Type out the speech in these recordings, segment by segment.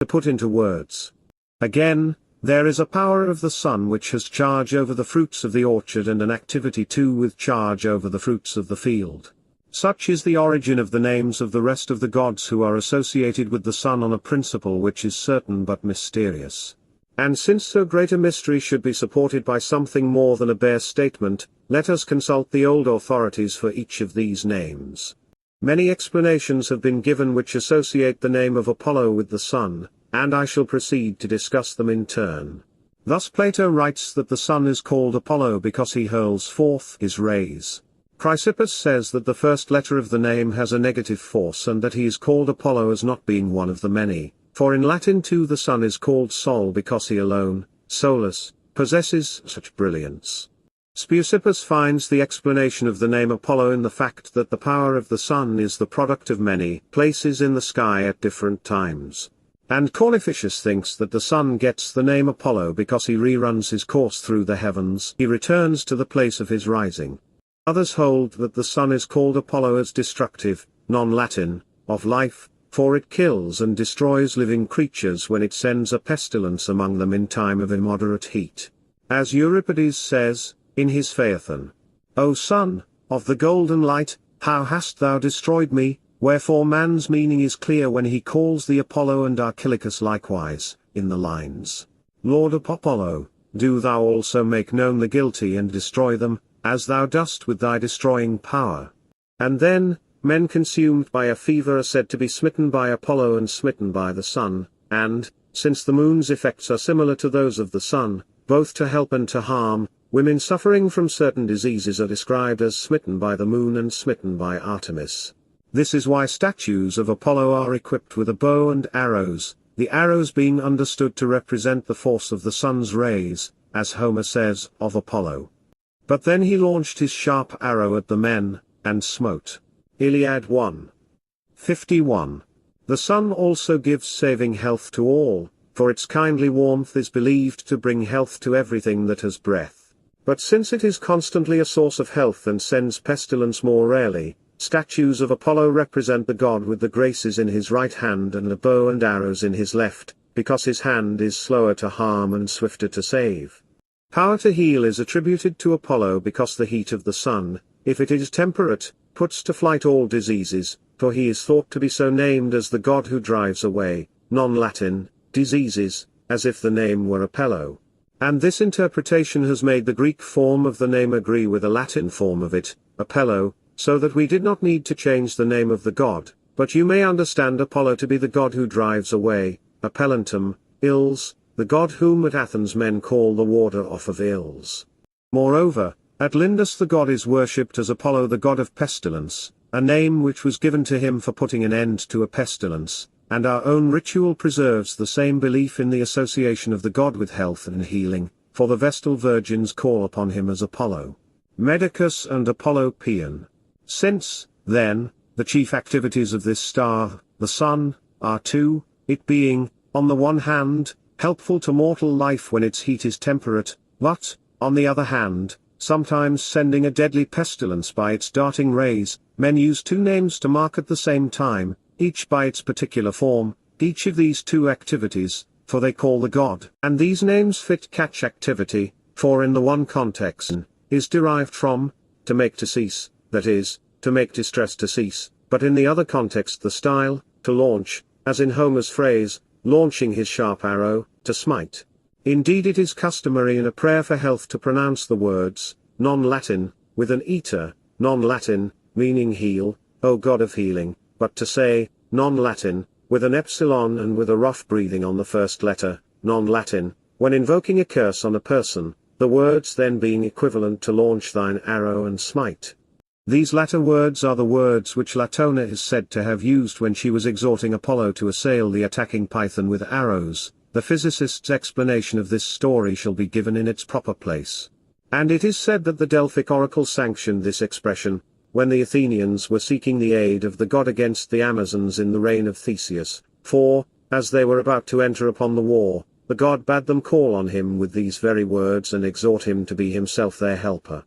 put into words. Again, there is a power of the sun which has charge over the fruits of the orchard, and an activity too with charge over the fruits of the field. Such is the origin of the names of the rest of the gods who are associated with the sun on a principle which is certain but mysterious. And since so great a mystery should be supported by something more than a bare statement, let us consult the old authorities for each of these names. Many explanations have been given which associate the name of Apollo with the sun, and I shall proceed to discuss them in turn. Thus Plato writes that the sun is called Apollo because he hurls forth his rays. Chrysippus says that the first letter of the name has a negative force, and that he is called Apollo as not being one of the many, for in Latin too the sun is called Sol because he alone, solus, possesses such brilliance. Speusippus finds the explanation of the name Apollo in the fact that the power of the sun is the product of many places in the sky at different times. And Cornificius thinks that the sun gets the name Apollo because he reruns his course through the heavens. He returns to the place of his rising. Others hold that the sun is called Apollo as destructive, non-Latin, of life, for it kills and destroys living creatures when it sends a pestilence among them in time of immoderate heat. As Euripides says, in his Phaethon, O sun, of the golden light, how hast thou destroyed me? Wherefore man's meaning is clear when he calls thee Apollo, and Archilochus likewise, in the lines, Lord Apollo, do thou also make known the guilty and destroy them, as thou dost with thy destroying power. And then, men consumed by a fever are said to be smitten by Apollo and smitten by the sun, and, since the moon's effects are similar to those of the sun, both to help and to harm, women suffering from certain diseases are described as smitten by the moon and smitten by Artemis. This is why statues of Apollo are equipped with a bow and arrows, the arrows being understood to represent the force of the sun's rays, as Homer says of Apollo. But then he launched his sharp arrow at the men, and smote. Iliad 1:51. The sun also gives saving health to all, for its kindly warmth is believed to bring health to everything that has breath. But since it is constantly a source of health and sends pestilence more rarely, statues of Apollo represent the god with the graces in his right hand and a bow and arrows in his left, because his hand is slower to harm and swifter to save. Power to heal is attributed to Apollo because the heat of the sun, if it is temperate, puts to flight all diseases, for he is thought to be so named as the god who drives away, non-Latin, diseases, as if the name were Apello. And this interpretation has made the Greek form of the name agree with the Latin form of it, Apello, so that we did not need to change the name of the god, but you may understand Apollo to be the god who drives away, appellantum, ills, the god whom at Athens men call the warder off of ills. Moreover, at Lindus the god is worshipped as Apollo, the god of pestilence, a name which was given to him for putting an end to a pestilence, and our own ritual preserves the same belief in the association of the god with health and healing, for the Vestal virgins call upon him as Apollo. Medicus and Apollo Paean. Since, then, the chief activities of this star, the sun, are two, it being, on the one hand, helpful to mortal life when its heat is temperate, but, on the other hand, sometimes sending a deadly pestilence by its darting rays, men use two names to mark at the same time, each by its particular form, each of these two activities, for they call the god. And these names fit catch activity, for in the one context, is derived from, to make to cease, that is, to make distress to cease, but in the other context the style, to launch, as in Homer's phrase, launching his sharp arrow, to smite. Indeed it is customary in a prayer for health to pronounce the words, non-Latin, with an eta, non-Latin, meaning heal, O God of healing, but to say, non-Latin, with an epsilon and with a rough breathing on the first letter, non-Latin, when invoking a curse on a person, the words then being equivalent to launch thine arrow and smite. These latter words are the words which Latona is said to have used when she was exhorting Apollo to assail the attacking Python with arrows. The physicist's explanation of this story shall be given in its proper place. And it is said that the Delphic oracle sanctioned this expression, when the Athenians were seeking the aid of the god against the Amazons in the reign of Theseus, for, as they were about to enter upon the war, the god bade them call on him with these very words and exhort him to be himself their helper.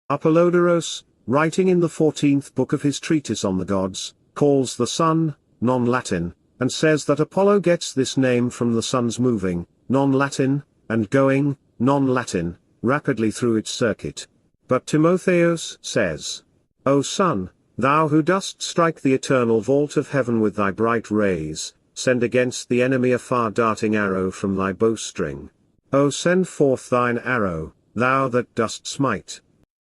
Apollodorus, writing in the 14th book of his treatise on the gods, calls the sun, non-Latin, and says that Apollo gets this name from the sun's moving, non-Latin, and going, non-Latin, rapidly through its circuit. But Timotheus says, O sun, thou who dost strike the eternal vault of heaven with thy bright rays, send against the enemy a far-darting arrow from thy bowstring. O send forth thine arrow, thou that dost smite.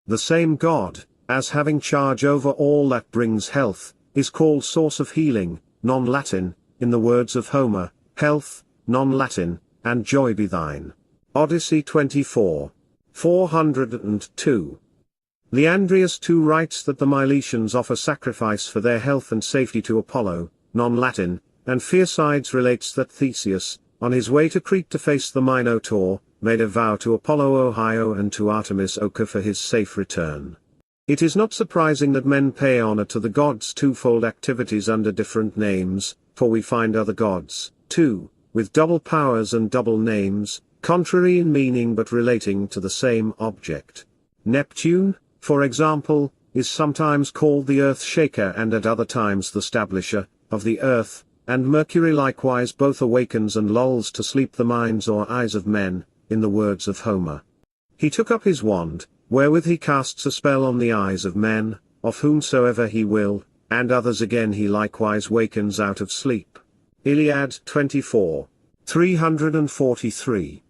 The same God, as having charge over all that brings health, is called source of healing, non-Latin, in the words of Homer, health, non-Latin, and joy be thine. Odyssey 24. 402. Leandrius too writes that the Milesians offer sacrifice for their health and safety to Apollo, non-Latin, and Pherecydes relates that Theseus, on his way to Crete to face the Minotaur, made a vow to Apollo Ohio and to Artemis Oca for his safe return. It is not surprising that men pay honor to the gods' twofold activities under different names, for we find other gods, too, with double powers and double names, contrary in meaning but relating to the same object. Neptune, for example, is sometimes called the earth shaker and at other times the stablisher of the earth, and Mercury likewise both awakens and lulls to sleep the minds or eyes of men, in the words of Homer. He took up his wand, wherewith he casts a spell on the eyes of men, of whomsoever he will, and others again he likewise wakens out of sleep. Iliad 24. 343.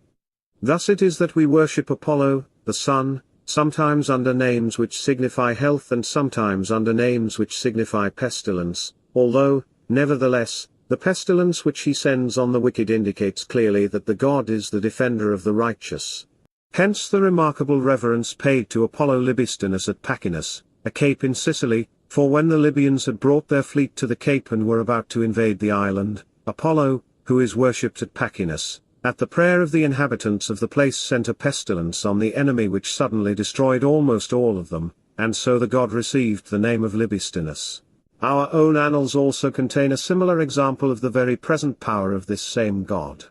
Thus it is that we worship Apollo, the sun, sometimes under names which signify health and sometimes under names which signify pestilence, although, nevertheless, the pestilence which he sends on the wicked indicates clearly that the god is the defender of the righteous. Hence the remarkable reverence paid to Apollo Libistinus at Pacinus, a cape in Sicily, for when the Libyans had brought their fleet to the cape and were about to invade the island, Apollo, who is worshipped at Pacinus, at the prayer of the inhabitants of the place sent a pestilence on the enemy which suddenly destroyed almost all of them, and so the god received the name of Libistinus. Our own annals also contain a similar example of the very present power of this same god.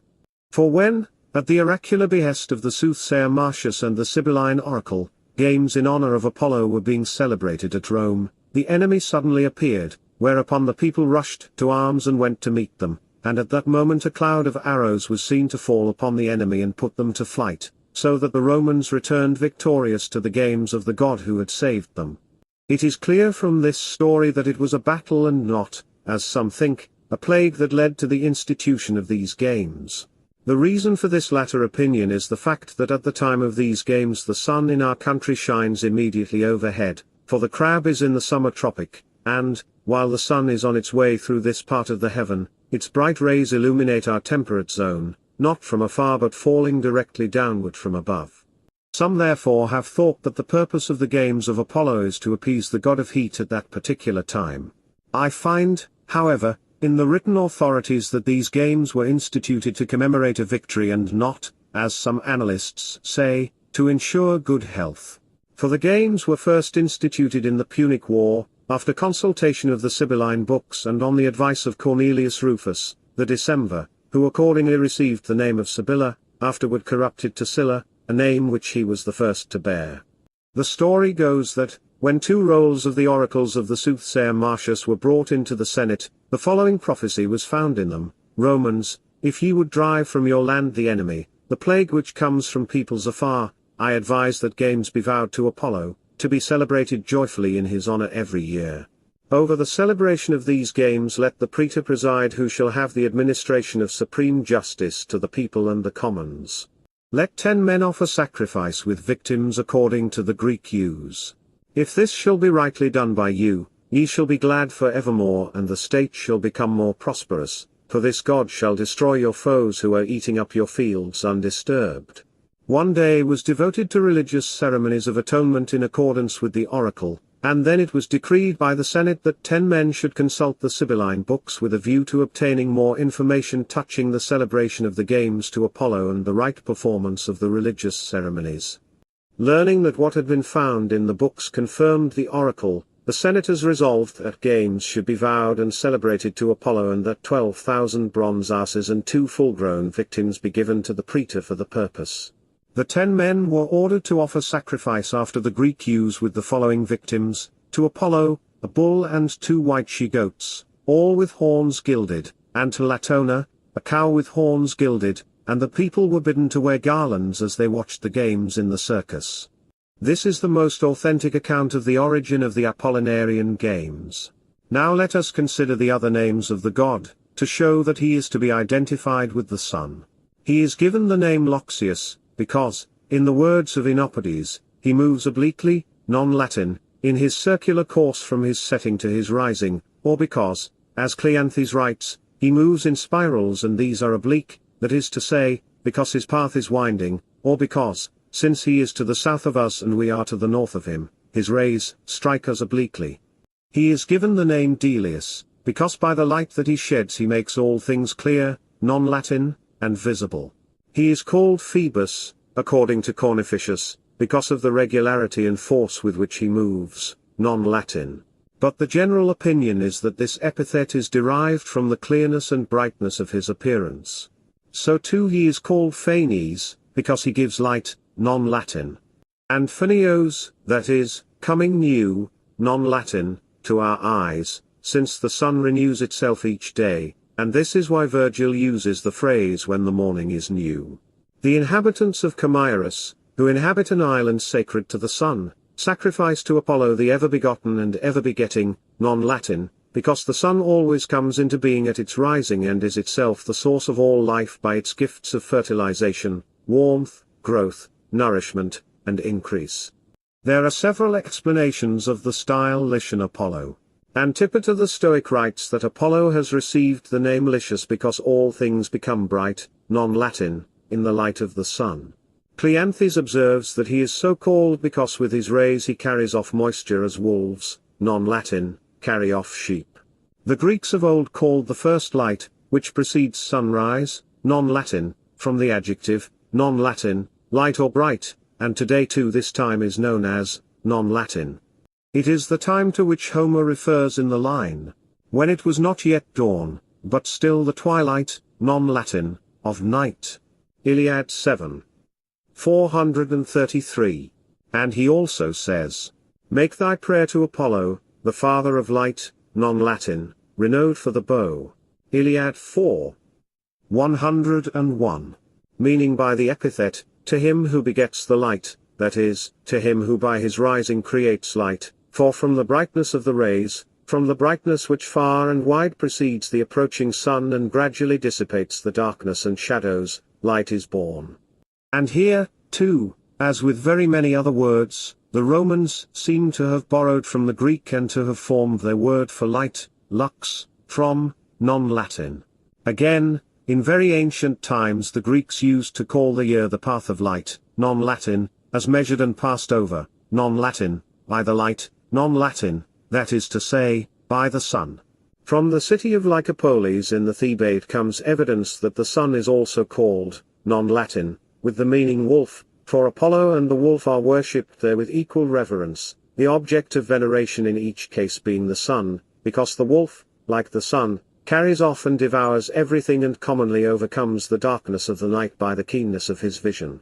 For when, at the oracular behest of the soothsayer Martius and the Sibylline oracle, games in honor of Apollo were being celebrated at Rome, the enemy suddenly appeared, whereupon the people rushed to arms and went to meet them, and at that moment a cloud of arrows was seen to fall upon the enemy and put them to flight, so that the Romans returned victorious to the games of the god who had saved them. It is clear from this story that it was a battle and not, as some think, a plague that led to the institution of these games. The reason for this latter opinion is the fact that at the time of these games the sun in our country shines immediately overhead, for the crab is in the summer tropic, and, while the sun is on its way through this part of the heaven, its bright rays illuminate our temperate zone, not from afar but falling directly downward from above. Some therefore have thought that the purpose of the games of Apollo is to appease the god of heat at that particular time. I find, however, in the written authorities that these games were instituted to commemorate a victory and not, as some annalists say, to ensure good health. For the games were first instituted in the Punic War, after consultation of the Sibylline books and on the advice of Cornelius Rufus, the Decemvir, who accordingly received the name of Sibylla, afterward corrupted to Scylla, a name which he was the first to bear. The story goes that, when 2 rolls of the oracles of the soothsayer Martius were brought into the Senate, the following prophecy was found in them: Romans, if ye would drive from your land the enemy, the plague which comes from peoples afar, I advise that games be vowed to Apollo, to be celebrated joyfully in his honor every year. Over the celebration of these games let the praetor preside, who shall have the administration of supreme justice to the people and the commons. Let 10 men offer sacrifice with victims according to the Greek use. If this shall be rightly done by you, ye shall be glad for evermore, and the state shall become more prosperous, for this god shall destroy your foes who are eating up your fields undisturbed. One day was devoted to religious ceremonies of atonement in accordance with the oracle, and then it was decreed by the Senate that 10 men should consult the Sibylline books with a view to obtaining more information touching the celebration of the games to Apollo and the right performance of the religious ceremonies. Learning that what had been found in the books confirmed the oracle, the senators resolved that games should be vowed and celebrated to Apollo, and that 12,000 bronze asses and 2 full-grown victims be given to the praetor for the purpose. The 10 men were ordered to offer sacrifice after the Greek use with the following victims: to Apollo, a bull and 2 white she-goats, all with horns gilded, and to Latona, a cow with horns gilded, and the people were bidden to wear garlands as they watched the games in the circus. This is the most authentic account of the origin of the Apollinarian games. Now let us consider the other names of the god, to show that he is to be identified with the sun. He is given the name Loxius, because, in the words of Inopodes, he moves obliquely, non-Latin, in his circular course from his setting to his rising, or because, as Cleanthes writes, he moves in spirals and these are oblique, that is to say, because his path is winding, or because, since he is to the south of us and we are to the north of him, his rays strike us obliquely. He is given the name Delius, because by the light that he sheds he makes all things clear, non-Latin, and visible. He is called Phoebus, according to Cornificius, because of the regularity and force with which he moves, non-Latin. But the general opinion is that this epithet is derived from the clearness and brightness of his appearance. So too he is called Phanes, because he gives light, non-Latin. And Phanios, that is, coming new, non-Latin, to our eyes, since the sun renews itself each day, and this is why Virgil uses the phrase when the morning is new. The inhabitants of Chimaeris, who inhabit an island sacred to the sun, sacrifice to Apollo the ever-begotten and ever-begetting, non-Latin, because the sun always comes into being at its rising and is itself the source of all life by its gifts of fertilization, warmth, growth, nourishment, and increase. There are several explanations of the style Lycian Apollo. Antipater the Stoic writes that Apollo has received the name Lycius because all things become bright, non-Latin, in the light of the sun. Cleanthes observes that he is so called because with his rays he carries off moisture as wolves, non-Latin, carry off sheep. The Greeks of old called the first light, which precedes sunrise, non-Latin, from the adjective, non-Latin, light or bright, and today too this time is known as, non-Latin. It is the time to which Homer refers in the line, when it was not yet dawn, but still the twilight, non-Latin, of night. Iliad 7. 433. And he also says, make thy prayer to Apollo, the father of light, non-Latin, renowned for the bow. Iliad 4. 101. Meaning by the epithet, to him who begets the light, that is, to him who by his rising creates light, for from the brightness of the rays, from the brightness which far and wide precedes the approaching sun and gradually dissipates the darkness and shadows, light is born. And here, too, as with very many other words, the Romans seem to have borrowed from the Greek and to have formed their word for light, lux, from, non-Latin. Again, in very ancient times the Greeks used to call the year the path of light, non-Latin, as measured and passed over, non-Latin, by the light, non-Latin, that is to say, by the sun. From the city of Lycopolis in the Thebaid comes evidence that the sun is also called, non-Latin, with the meaning wolf, for Apollo and the wolf are worshipped there with equal reverence, the object of veneration in each case being the sun, because the wolf, like the sun, carries off and devours everything and commonly overcomes the darkness of the night by the keenness of his vision.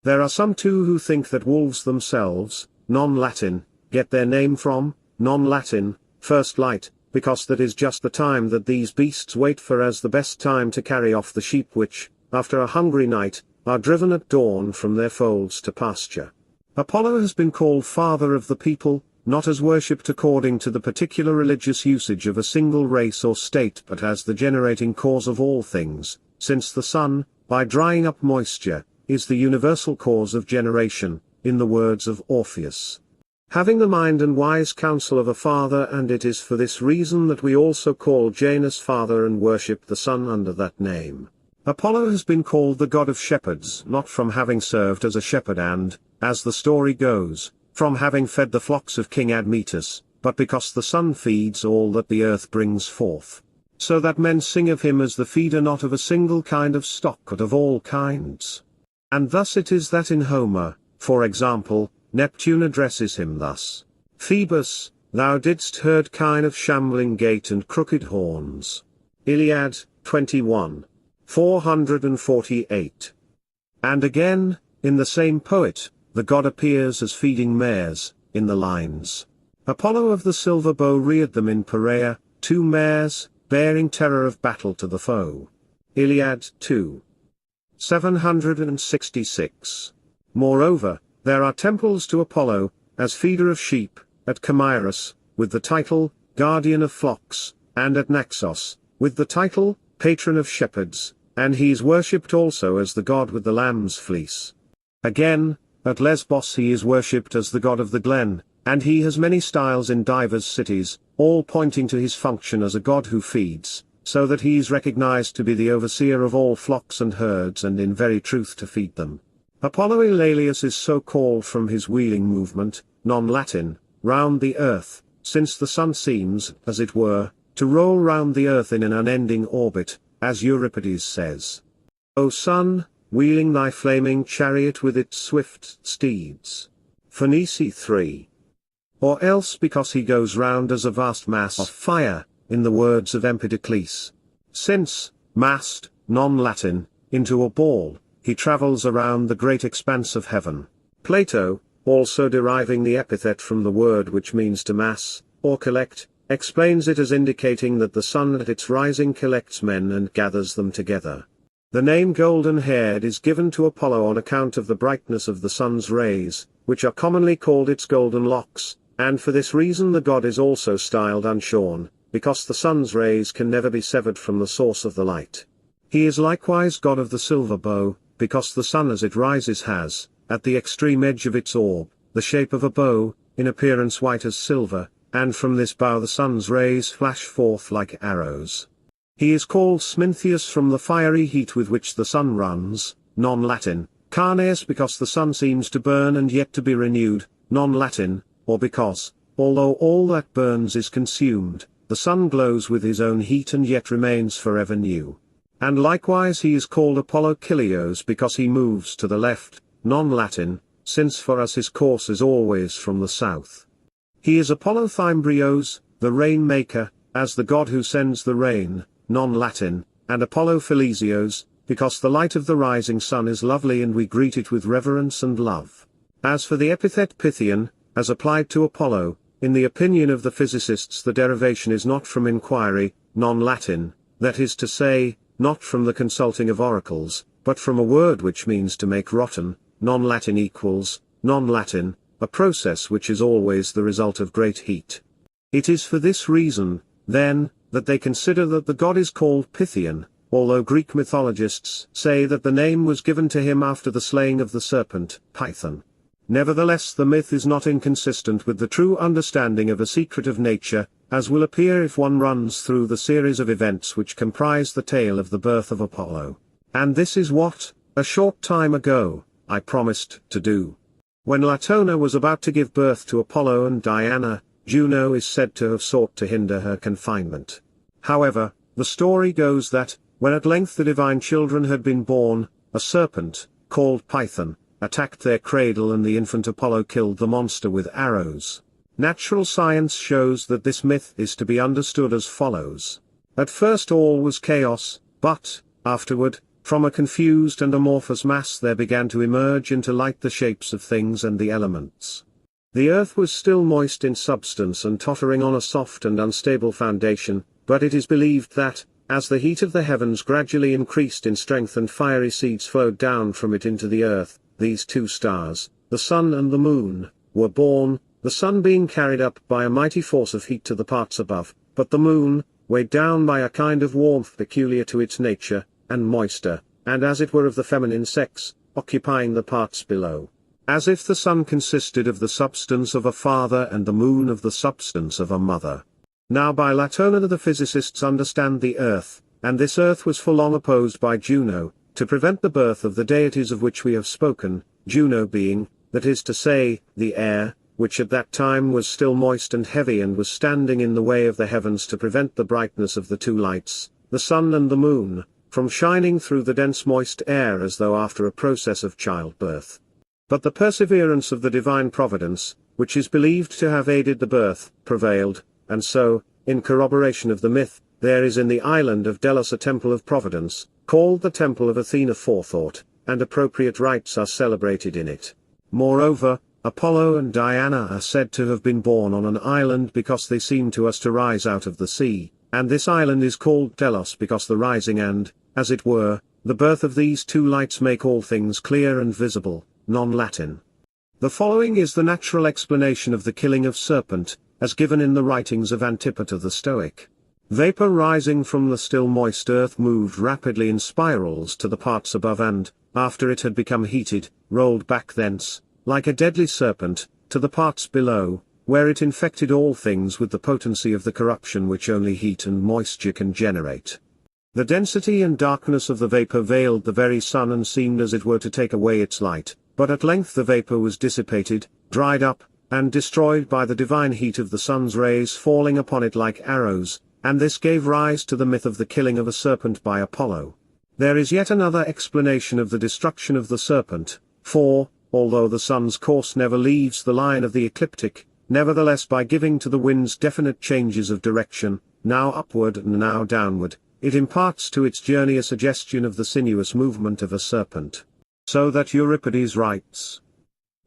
There are some too who think that wolves themselves, non-Latin, get their name from, non-Latin, first light, because that is just the time that these beasts wait for as the best time to carry off the sheep which, after a hungry night, are driven at dawn from their folds to pasture. Apollo has been called father of the people, not as worshipped according to the particular religious usage of a single race or state but as the generating cause of all things, since the sun, by drying up moisture, is the universal cause of generation, in the words of Orpheus. Having the mind and wise counsel of a father, and it is for this reason that we also call Janus father and worship the sun under that name. Apollo has been called the god of shepherds not from having served as a shepherd and, as the story goes, from having fed the flocks of King Admetus, but because the sun feeds all that the earth brings forth. So that men sing of him as the feeder not of a single kind of stock but of all kinds. And thus it is that in Homer, for example, Neptune addresses him thus: Phoebus, thou didst herd kine of shambling gait and crooked horns. Iliad, 21. 448. And again, in the same poet, the god appears as feeding mares, in the lines: Apollo of the silver bow reared them in Perea, two mares, bearing terror of battle to the foe. Iliad 2. 766. Moreover, there are temples to Apollo, as feeder of sheep, at Chimaeris, with the title, guardian of flocks, and at Naxos, with the title, patron of shepherds, and he is worshipped also as the god with the lamb's fleece. Again, at Lesbos he is worshipped as the god of the glen, and he has many styles in divers cities, all pointing to his function as a god who feeds, so that he is recognized to be the overseer of all flocks and herds and in very truth to feed them. Apollo Eulalius is so called from his wheeling movement, non-Latin, round the earth, since the sun seems, as it were, to roll round the earth in an unending orbit, as Euripides says. O sun, wheeling thy flaming chariot with its swift steeds. Phoenici 3. Or else because he goes round as a vast mass of fire, in the words of Empedocles. Since, massed, non-Latin, into a ball, he travels around the great expanse of heaven. Plato, also deriving the epithet from the word which means to mass, or collect, explains it as indicating that the sun at its rising collects men and gathers them together. The name golden-haired is given to Apollo on account of the brightness of the sun's rays, which are commonly called its golden locks, and for this reason the god is also styled unshorn, because the sun's rays can never be severed from the source of the light. He is likewise god of the silver bow, because the sun as it rises has, at the extreme edge of its orb, the shape of a bow, in appearance white as silver, and from this bow the sun's rays flash forth like arrows. He is called Smintheus from the fiery heat with which the sun runs, non-Latin, Carneus because the sun seems to burn and yet to be renewed, non-Latin, or because, although all that burns is consumed, the sun glows with his own heat and yet remains forever new. And likewise he is called Apollo Kilios because he moves to the left, non-Latin, since for us his course is always from the south. He is Apollo Thymbrios, the rain-maker, as the god who sends the rain, non-Latin, and Apollo Philesios, because the light of the rising sun is lovely and we greet it with reverence and love. As for the epithet Pythian, as applied to Apollo, in the opinion of the physicists the derivation is not from inquiry, non-Latin, that is to say, not from the consulting of oracles, but from a word which means to make rotten, non-Latin equals, non-Latin, a process which is always the result of great heat. It is for this reason, then, that they consider that the god is called Pythian, although Greek mythologists say that the name was given to him after the slaying of the serpent, Python. Nevertheless the myth is not inconsistent with the true understanding of a secret of nature, as will appear if one runs through the series of events which comprise the tale of the birth of Apollo. And this is what, a short time ago, I promised to do. When Latona was about to give birth to Apollo and Diana, Juno is said to have sought to hinder her confinement. However, the story goes that, when at length the divine children had been born, a serpent, called Python, attacked their cradle and the infant Apollo killed the monster with arrows. Natural science shows that this myth is to be understood as follows. At first all was chaos, but, afterward, from a confused and amorphous mass there began to emerge into light the shapes of things and the elements. The earth was still moist in substance and tottering on a soft and unstable foundation, but it is believed that, as the heat of the heavens gradually increased in strength and fiery seeds flowed down from it into the earth, these two stars, the sun and the moon, were born, the sun being carried up by a mighty force of heat to the parts above, but the moon, weighed down by a kind of warmth peculiar to its nature, and moisture, and as it were of the feminine sex, occupying the parts below. As if the sun consisted of the substance of a father and the moon of the substance of a mother. Now by Latona the physicists understand the earth, and this earth was for long opposed by Juno, to prevent the birth of the deities of which we have spoken, Juno being, that is to say, the air, which at that time was still moist and heavy and was standing in the way of the heavens to prevent the brightness of the two lights, the sun and the moon, from shining through the dense moist air as though after a process of childbirth. But the perseverance of the divine providence, which is believed to have aided the birth, prevailed, and so, in corroboration of the myth, there is in the island of Delos a temple of Providence, called the Temple of Athena Forethought, and appropriate rites are celebrated in it. Moreover, Apollo and Diana are said to have been born on an island because they seem to us to rise out of the sea, And this island is called Delos because the rising and, as it were, the birth of these two lights make all things clear and visible, non-Latin. The following is the natural explanation of the killing of serpent, as given in the writings of Antipater the Stoic. Vapor rising from the still moist earth moved rapidly in spirals to the parts above and, after it had become heated, rolled back thence, like a deadly serpent, to the parts below, where it infected all things with the potency of the corruption which only heat and moisture can generate. The density and darkness of the vapor veiled the very sun and seemed as it were to take away its light, but at length the vapor was dissipated, dried up, and destroyed by the divine heat of the sun's rays falling upon it like arrows, and this gave rise to the myth of the killing of a serpent by Apollo. There is yet another explanation of the destruction of the serpent, for, although the sun's course never leaves the line of the ecliptic, nevertheless by giving to the winds definite changes of direction, now upward and now downward, it imparts to its journey a suggestion of the sinuous movement of a serpent. So that Euripides writes,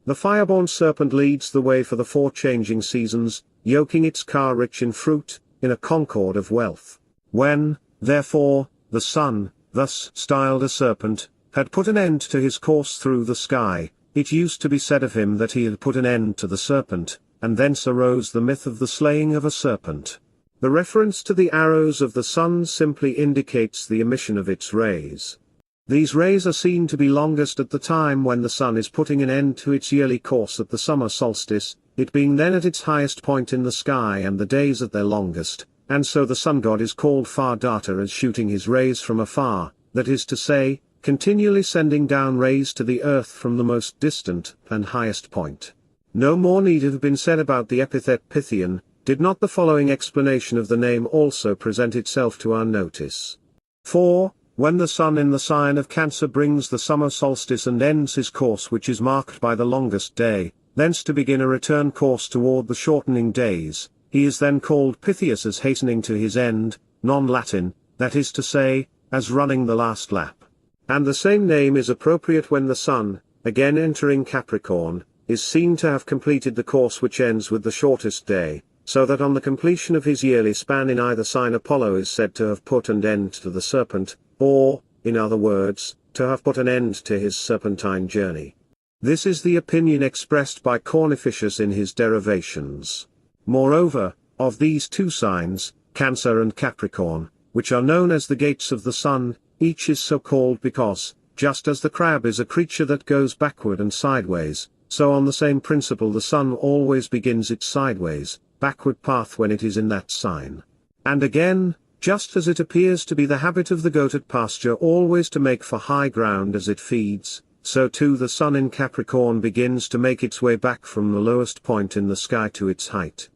"The fire-born serpent leads the way for the four changing seasons, yoking its car rich in fruit, in a concord of wealth. When, therefore, the sun, thus styled a serpent, had put an end to his course through the sky, it used to be said of him that he had put an end to the serpent, and thence arose the myth of the slaying of a serpent. The reference to the arrows of the sun simply indicates the emission of its rays. These rays are seen to be longest at the time when the sun is putting an end to its yearly course at the summer solstice, it being then at its highest point in the sky and the days at their longest, and so the sun god is called far darter as shooting his rays from afar, that is to say, continually sending down rays to the earth from the most distant and highest point. No more need have been said about the epithet Pythian, did not the following explanation of the name also present itself to our notice. For, when the sun in the sign of Cancer brings the summer solstice and ends his course which is marked by the longest day, thence to begin a return course toward the shortening days, he is then called Pythius as hastening to his end, non-Latin, that is to say, as running the last lap. And the same name is appropriate when the sun, again entering Capricorn, is seen to have completed the course which ends with the shortest day, so that on the completion of his yearly span in either sign Apollo is said to have put an end to the serpent, or, in other words, to have put an end to his serpentine journey. This is the opinion expressed by Cornificius in his Derivations. Moreover, of these two signs, Cancer and Capricorn, which are known as the gates of the sun, each is so called because, just as the crab is a creature that goes backward and sideways, so on the same principle the sun always begins its sideways, backward path when it is in that sign. And again, just as it appears to be the habit of the goat at pasture always to make for high ground as it feeds, so too the sun in Capricorn begins to make its way back from the lowest point in the sky to its height.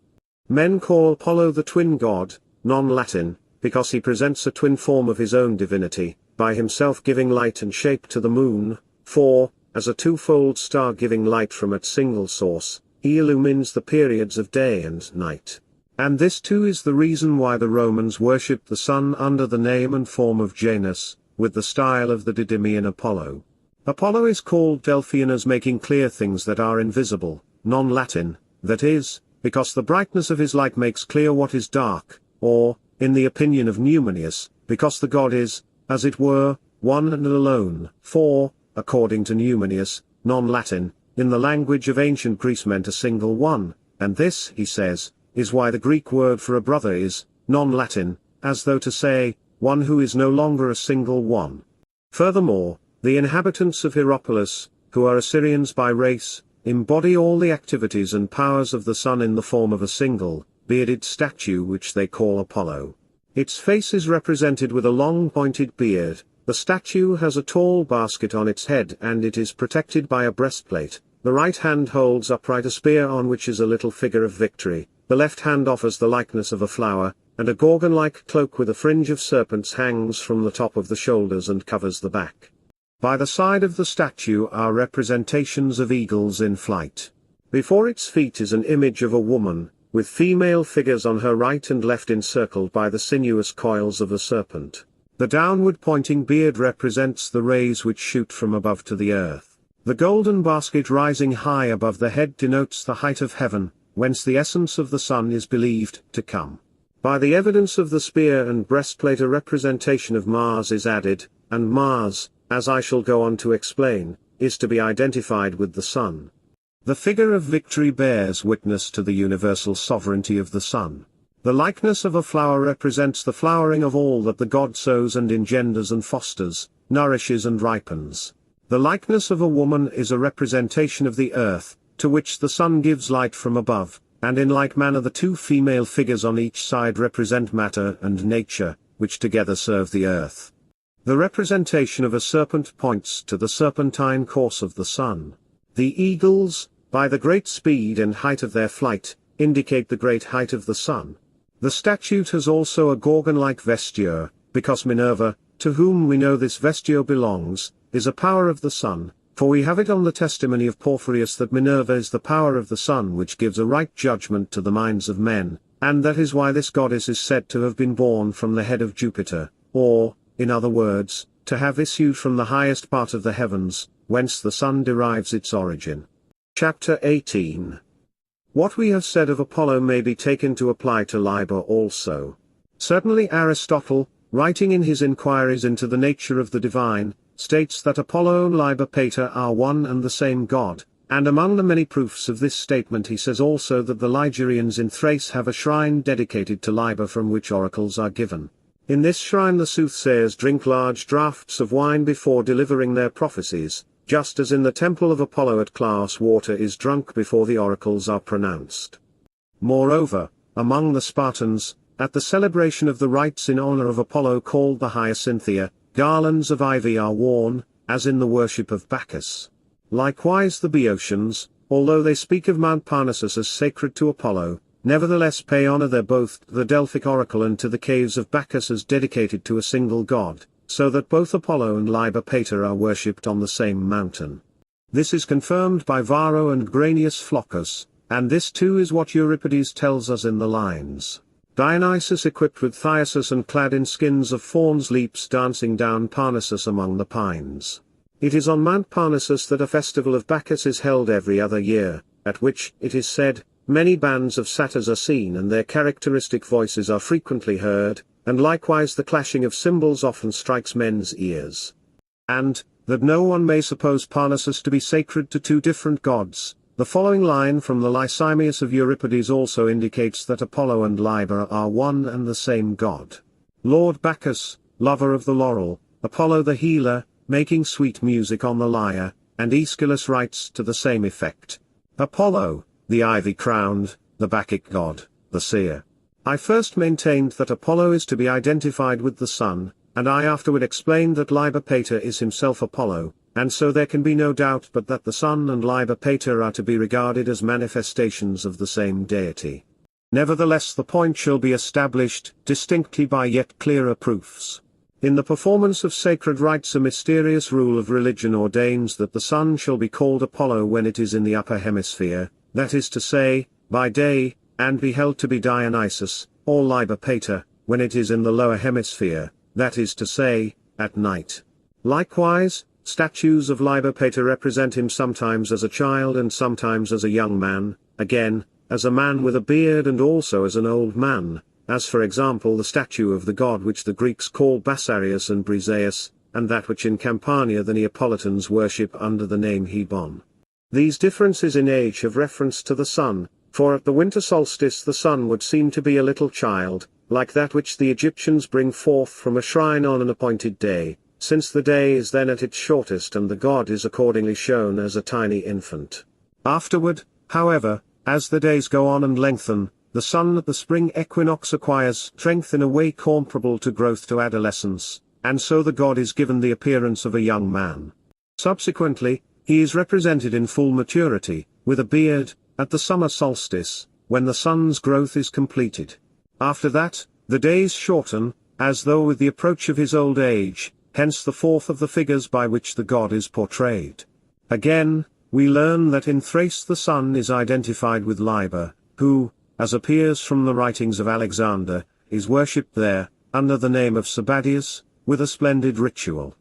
Men call Apollo the twin god, non-Latin, because he presents a twin form of his own divinity, by himself giving light and shape to the moon, for, as a twofold star giving light from its single source, he illumines the periods of day and night. And this too is the reason why the Romans worshipped the sun under the name and form of Janus, with the style of the Didymian Apollo. Apollo is called Delphian as making clear things that are invisible, non-Latin, that is, because the brightness of his light makes clear what is dark, or, in the opinion of Numenius, because the god is, as it were, one and alone, for, according to Numenius, non-Latin, in the language of ancient Greece meant a single one, and this, he says, is why the Greek word for a brother is, non-Latin, as though to say, one who is no longer a single one. Furthermore, the inhabitants of Hierapolis, who are Assyrians by race, embody all the activities and powers of the sun in the form of a single, bearded statue which they call Apollo. Its face is represented with a long pointed beard, the statue has a tall basket on its head and it is protected by a breastplate, the right hand holds upright a spear on which is a little figure of victory, the left hand offers the likeness of a flower, and a gorgon-like cloak with a fringe of serpents hangs from the top of the shoulders and covers the back. By the side of the statue are representations of eagles in flight. Before its feet is an image of a woman, with female figures on her right and left encircled by the sinuous coils of a serpent. The downward-pointing beard represents the rays which shoot from above to the earth. The golden basket rising high above the head denotes the height of heaven, whence the essence of the sun is believed to come. By the evidence of the spear and breastplate a representation of Mars is added, and Mars, as I shall go on to explain, is to be identified with the sun. The figure of victory bears witness to the universal sovereignty of the sun. The likeness of a flower represents the flowering of all that the god sows and engenders and fosters, nourishes and ripens. The likeness of a woman is a representation of the earth, to which the sun gives light from above, and in like manner the two female figures on each side represent matter and nature, which together serve the earth. The representation of a serpent points to the serpentine course of the sun. The eagles, by the great speed and height of their flight, indicate the great height of the sun. The statue has also a gorgon-like vesture, because Minerva, to whom we know this vesture belongs, is a power of the sun, for we have it on the testimony of Porphyrius that Minerva is the power of the sun which gives a right judgment to the minds of men, and that is why this goddess is said to have been born from the head of Jupiter, or, in other words, to have issued from the highest part of the heavens, whence the sun derives its origin. Chapter 18. What we have said of Apollo may be taken to apply to Liber also. Certainly Aristotle, writing in his Inquiries into the Nature of the Divine, states that Apollo and Liber Pater are one and the same god, and among the many proofs of this statement he says also that the Ligurians in Thrace have a shrine dedicated to Liber from which oracles are given. In this shrine the soothsayers drink large draughts of wine before delivering their prophecies, just as in the temple of Apollo at Claus water is drunk before the oracles are pronounced. Moreover, among the Spartans, at the celebration of the rites in honor of Apollo called the Hyacinthia, garlands of ivy are worn, as in the worship of Bacchus. Likewise the Boeotians, although they speak of Mount Parnassus as sacred to Apollo, nevertheless pay honor there both to the Delphic oracle and to the caves of Bacchus as dedicated to a single god, so that both Apollo and Liber Pater are worshipped on the same mountain. This is confirmed by Varro and Granius Flaccus, and this too is what Euripides tells us in the lines. Dionysus equipped with thyrsus and clad in skins of fawns leaps dancing down Parnassus among the pines. It is on Mount Parnassus that a festival of Bacchus is held every other year, at which, it is said, many bands of satyrs are seen and their characteristic voices are frequently heard, and likewise the clashing of cymbals often strikes men's ears. And, that no one may suppose Parnassus to be sacred to two different gods, the following line from the Lysimachus of Euripides also indicates that Apollo and Liber are one and the same god. Lord Bacchus, lover of the laurel, Apollo the healer, making sweet music on the lyre, and Aeschylus writes to the same effect. Apollo, the ivy-crowned, the Bacchic god, the seer. I first maintained that Apollo is to be identified with the sun, and I afterward explained that Liber Pater is himself Apollo, and so there can be no doubt but that the sun and Liber Pater are to be regarded as manifestations of the same deity. Nevertheless the point shall be established distinctly by yet clearer proofs. In the performance of sacred rites a mysterious rule of religion ordains that the sun shall be called Apollo when it is in the upper hemisphere, that is to say, by day, and be held to be Dionysus, or Liber Pater, when it is in the lower hemisphere, that is to say, at night. Likewise, statues of Liber Pater represent him sometimes as a child and sometimes as a young man, again, as a man with a beard and also as an old man, as for example the statue of the god which the Greeks call Basarius and Briseus, and that which in Campania the Neapolitans worship under the name Hebon. These differences in age have reference to the sun, for at the winter solstice the sun would seem to be a little child, like that which the Egyptians bring forth from a shrine on an appointed day, since the day is then at its shortest and the god is accordingly shown as a tiny infant. Afterward, however, as the days go on and lengthen, the sun at the spring equinox acquires strength in a way comparable to growth to adolescence, and so the god is given the appearance of a young man. Subsequently, he is represented in full maturity, with a beard, at the summer solstice, when the sun's growth is completed. After that, the days shorten, as though with the approach of his old age, hence the fourth of the figures by which the god is portrayed. Again, we learn that in Thrace the sun is identified with Liber, who, as appears from the writings of Alexander, is worshipped there, under the name of Sabadius, with a splendid ritual.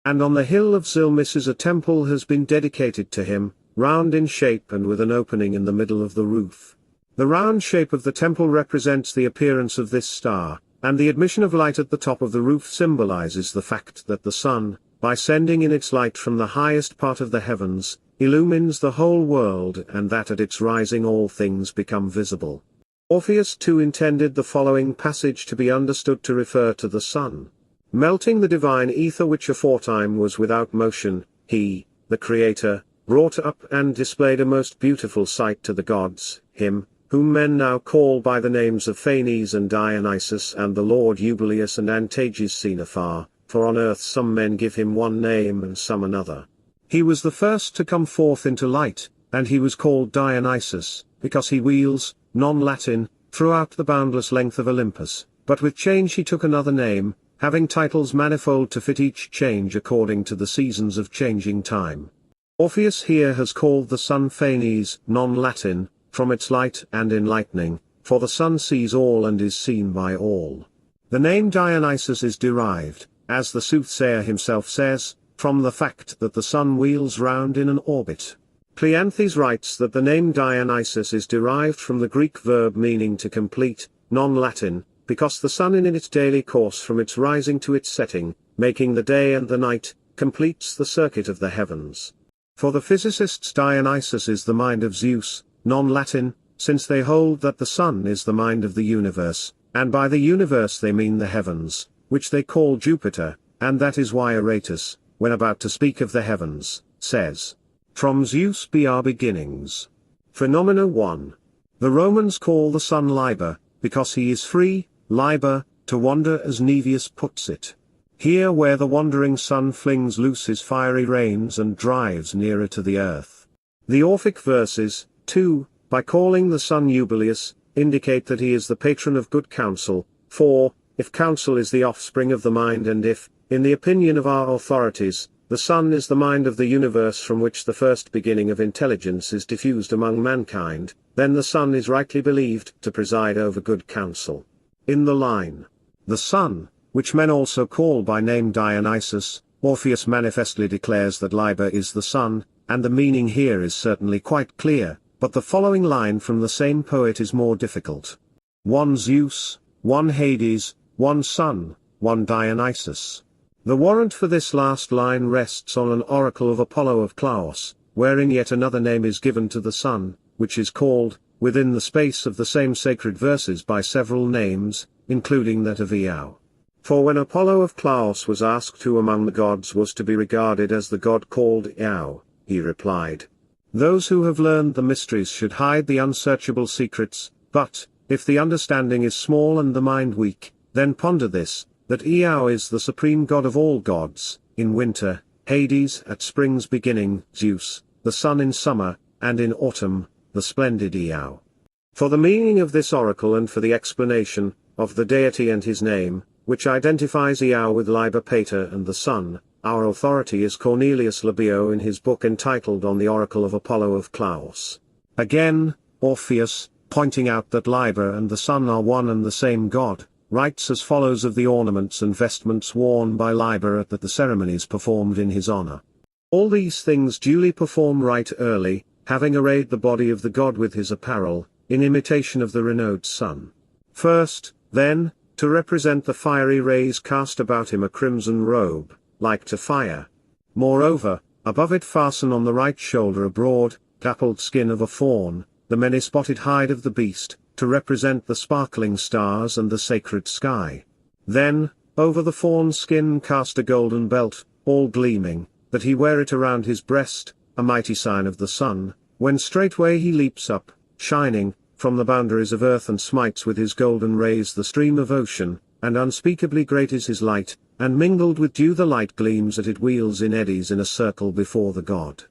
And on the hill of Zilmissus a temple has been dedicated to him, round in shape and with an opening in the middle of the roof. The round shape of the temple represents the appearance of this star, and the admission of light at the top of the roof symbolizes the fact that the sun, by sending in its light from the highest part of the heavens, illumines the whole world, and that at its rising all things become visible. Orpheus too intended the following passage to be understood to refer to the sun. Melting the divine ether which aforetime was without motion, he, the Creator, brought up and displayed a most beautiful sight to the gods, him, whom men now call by the names of Phanes and Dionysus and the Lord Eubuleus and Antages seen afar, for on earth some men give him one name and some another. He was the first to come forth into light, and he was called Dionysus, because he wheels, non-Latin, throughout the boundless length of Olympus, but with change he took another name, having titles manifold to fit each change according to the seasons of changing time. Orpheus here has called the sun Phanes, non-Latin, from its light and enlightening, for the sun sees all and is seen by all. The name Dionysus is derived, as the soothsayer himself says, from the fact that the sun wheels round in an orbit. Cleanthes writes that the name Dionysus is derived from the Greek verb meaning to complete, non-Latin, because the sun in its daily course from its rising to its setting, making the day and the night, completes the circuit of the heavens. For the physicists Dionysus is the mind of Zeus, non-Latin, since they hold that the sun is the mind of the universe, and by the universe they mean the heavens, which they call Jupiter, and that is why Aratus, when about to speak of the heavens, says, "From Zeus be our beginnings." Phenomena 1. The Romans call the sun Liber, because he is free, Liber, to wander as Nevius puts it. Here where the wandering sun flings loose his fiery reins and drives nearer to the earth. The Orphic verses, 2, by calling the sun Eubuleus, indicate that he is the patron of good counsel, for, if counsel is the offspring of the mind and if, in the opinion of our authorities, the sun is the mind of the universe from which the first beginning of intelligence is diffused among mankind, then the sun is rightly believed to preside over good counsel. In the line, the sun, which men also call by name Dionysus, Orpheus manifestly declares that Liber is the sun, and the meaning here is certainly quite clear, but the following line from the same poet is more difficult. One Zeus, one Hades, one sun, one Dionysus. The warrant for this last line rests on an oracle of Apollo of Claos, wherein yet another name is given to the sun, which is called, within the space of the same sacred verses by several names, including that of Iao. For when Apollo of Claos was asked who among the gods was to be regarded as the god called Iao, he replied, "Those who have learned the mysteries should hide the unsearchable secrets, but, if the understanding is small and the mind weak, then ponder this, that Iao is the supreme god of all gods, in winter, Hades at spring's beginning, Zeus, the sun in summer, and in autumn, the splendid Iao." For the meaning of this oracle and for the explanation, of the deity and his name, which identifies Iao with Liber Pater and the sun, our authority is Cornelius Labeo in his book entitled On the Oracle of Apollo of Claos. Again, Orpheus, pointing out that Liber and the sun are one and the same god, writes as follows of the ornaments and vestments worn by Liber at the ceremonies performed in his honor. All these things duly perform right early, having arrayed the body of the god with his apparel, in imitation of the renowned sun. First, then, to represent the fiery rays cast about him a crimson robe, like to fire. Moreover, above it fasten on the right shoulder a broad, dappled skin of a fawn, the many-spotted hide of the beast, to represent the sparkling stars and the sacred sky. Then, over the fawn skin cast a golden belt, all gleaming, that he wear it around his breast, a mighty sign of the sun, when straightway he leaps up, shining, from the boundaries of earth and smites with his golden rays the stream of ocean, and unspeakably great is his light, and mingled with dew the light gleams that it wheels in eddies in a circle before the god.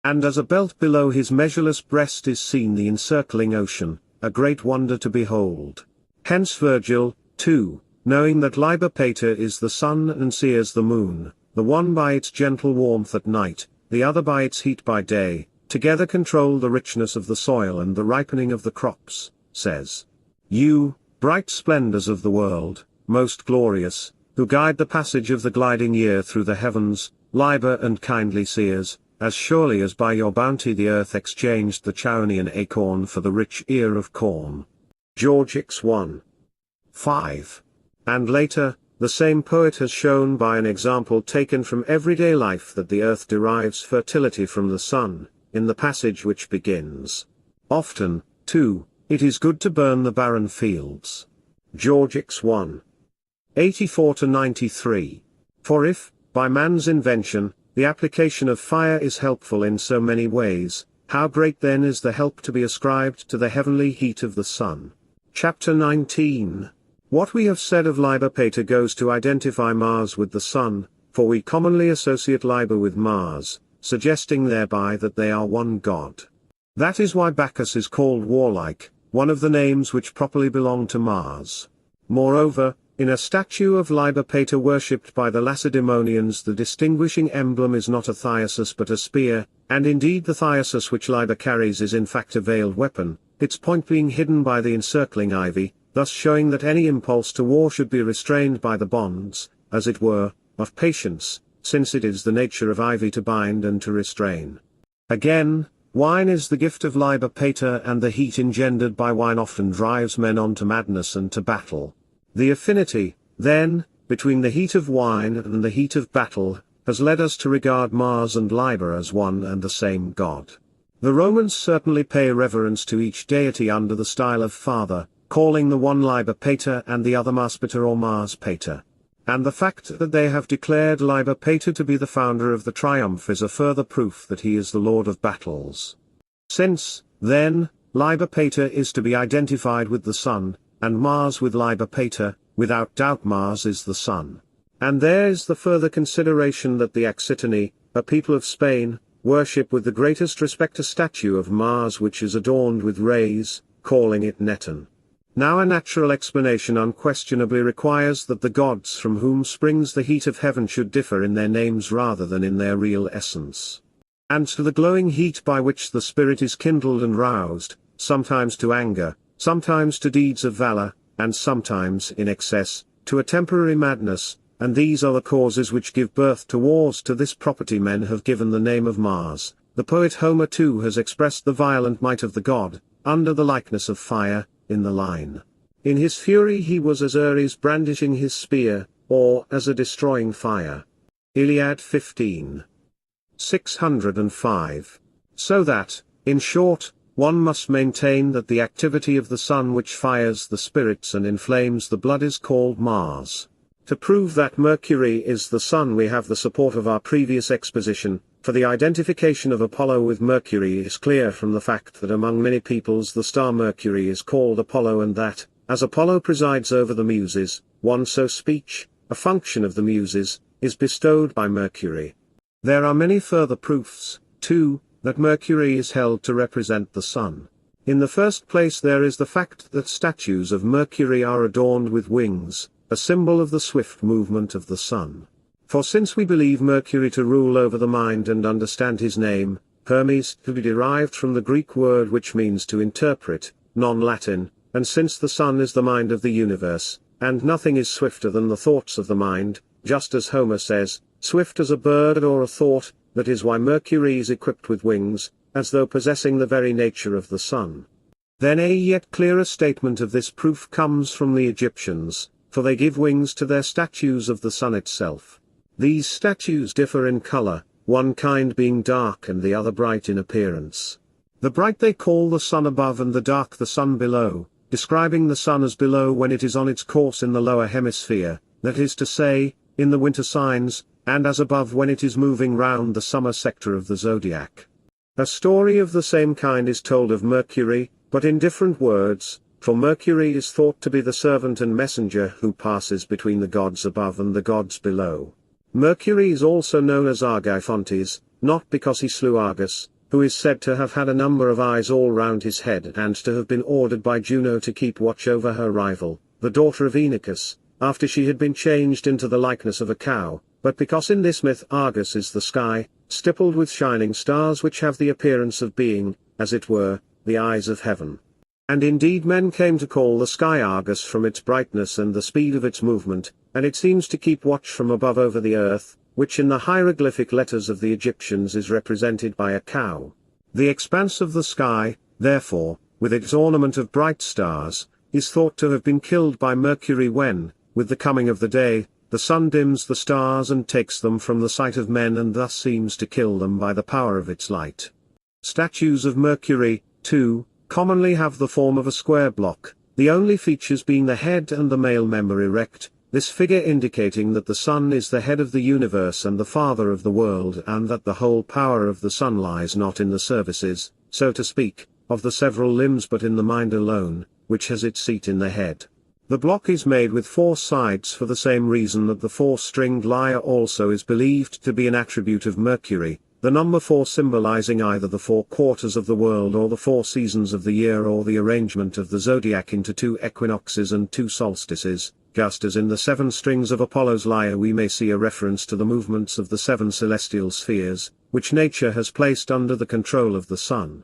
And as a belt below his measureless breast is seen the encircling ocean, a great wonder to behold. Hence Virgil, too, knowing that Liber Pater is the sun and Ceres the moon, the one by its gentle warmth at night, the other by its heat by day, together control the richness of the soil and the ripening of the crops, says, "You, bright splendors of the world, most glorious, who guide the passage of the gliding year through the heavens, Liber and kindly Ceres, as surely as by your bounty the earth exchanged the Chaonian acorn for the rich ear of corn. George X 1. 5. And later, the same poet has shown by an example taken from everyday life that the earth derives fertility from the sun, in the passage which begins, "Often, too, it is good to burn the barren fields." George X 1. 84-93. For if, by man's invention, the application of fire is helpful in so many ways, how great then is the help to be ascribed to the heavenly heat of the sun. Chapter 19. What we have said of Liber Pater goes to identify Mars with the sun, for we commonly associate Liber with Mars, suggesting thereby that they are one god. That is why Bacchus is called warlike, one of the names which properly belong to Mars. Moreover, in a statue of Liber Pater worshipped by the Lacedaemonians the distinguishing emblem is not a thyasus but a spear, and indeed the thyasus which Liber carries is in fact a veiled weapon, its point being hidden by the encircling ivy, thus showing that any impulse to war should be restrained by the bonds, as it were, of patience, since it is the nature of ivy to bind and to restrain. Again, wine is the gift of Liber Pater, and the heat engendered by wine often drives men on to madness and to battle. The affinity, then, between the heat of wine and the heat of battle, has led us to regard Mars and Liber as one and the same god. The Romans certainly pay reverence to each deity under the style of father, calling the one Liber Pater and the other Mars Pater or Mars Pater. And the fact that they have declared Liber Pater to be the founder of the triumph is a further proof that he is the lord of battles. Since, then, Liber Pater is to be identified with the sun, and Mars with Liber Pater, without doubt Mars is the sun. And there is the further consideration that the Occitani, a people of Spain, worship with the greatest respect a statue of Mars which is adorned with rays, calling it Neton. Now a natural explanation unquestionably requires that the gods from whom springs the heat of heaven should differ in their names rather than in their real essence. And to the glowing heat by which the spirit is kindled and roused, sometimes to anger, sometimes to deeds of valor, and sometimes in excess, to a temporary madness, and these are the causes which give birth to wars. To this property men have given the name of Mars. The poet Homer too has expressed the violent might of the god, under the likeness of fire, in the line, "In his fury he was as Ares brandishing his spear, or as a destroying fire." Iliad 15. 605. So that, in short, one must maintain that the activity of the sun which fires the spirits and inflames the blood is called Mars. To prove that Mercury is the sun we have the support of our previous exposition, for the identification of Apollo with Mercury is clear from the fact that among many peoples the star Mercury is called Apollo, and that, as Apollo presides over the Muses, one so speech, a function of the Muses, is bestowed by Mercury. There are many further proofs, too, that Mercury is held to represent the sun. In the first place there is the fact that statues of Mercury are adorned with wings, a symbol of the swift movement of the sun. For since we believe Mercury to rule over the mind and understand his name, Hermes, to be derived from the Greek word which means to interpret, non-Latin, and since the sun is the mind of the universe, and nothing is swifter than the thoughts of the mind, just as Homer says, swift as a bird or a thought, that is why Mercury is equipped with wings, as though possessing the very nature of the sun. Then a yet clearer statement of this proof comes from the Egyptians, for they give wings to their statues of the sun itself. These statues differ in color, one kind being dark and the other bright in appearance. The bright they call the sun above and the dark the sun below, describing the sun as below when it is on its course in the lower hemisphere, that is to say, in the winter signs, and as above when it is moving round the summer sector of the zodiac. A story of the same kind is told of Mercury, but in different words, for Mercury is thought to be the servant and messenger who passes between the gods above and the gods below. Mercury is also known as Argifontes, not because he slew Argus, who is said to have had a number of eyes all round his head and to have been ordered by Juno to keep watch over her rival, the daughter of Inachus, after she had been changed into the likeness of a cow, but because in this myth Argus is the sky, stippled with shining stars which have the appearance of being, as it were, the eyes of heaven. And indeed men came to call the sky Argus from its brightness and the speed of its movement, and it seems to keep watch from above over the earth, which in the hieroglyphic letters of the Egyptians is represented by a cow. The expanse of the sky, therefore, with its ornament of bright stars, is thought to have been killed by Mercury when, with the coming of the day, the sun dims the stars and takes them from the sight of men and thus seems to kill them by the power of its light. Statues of Mercury, too, commonly have the form of a square block, the only features being the head and the male member erect, this figure indicating that the sun is the head of the universe and the father of the world, and that the whole power of the sun lies not in the services, so to speak, of the several limbs but in the mind alone, which has its seat in the head. The block is made with 4 sides for the same reason that the 4-stringed lyre also is believed to be an attribute of Mercury, the number 4 symbolizing either the 4 quarters of the world or the 4 seasons of the year or the arrangement of the zodiac into 2 equinoxes and 2 solstices, just as in the 7 strings of Apollo's lyre we may see a reference to the movements of the 7 celestial spheres, which nature has placed under the control of the sun.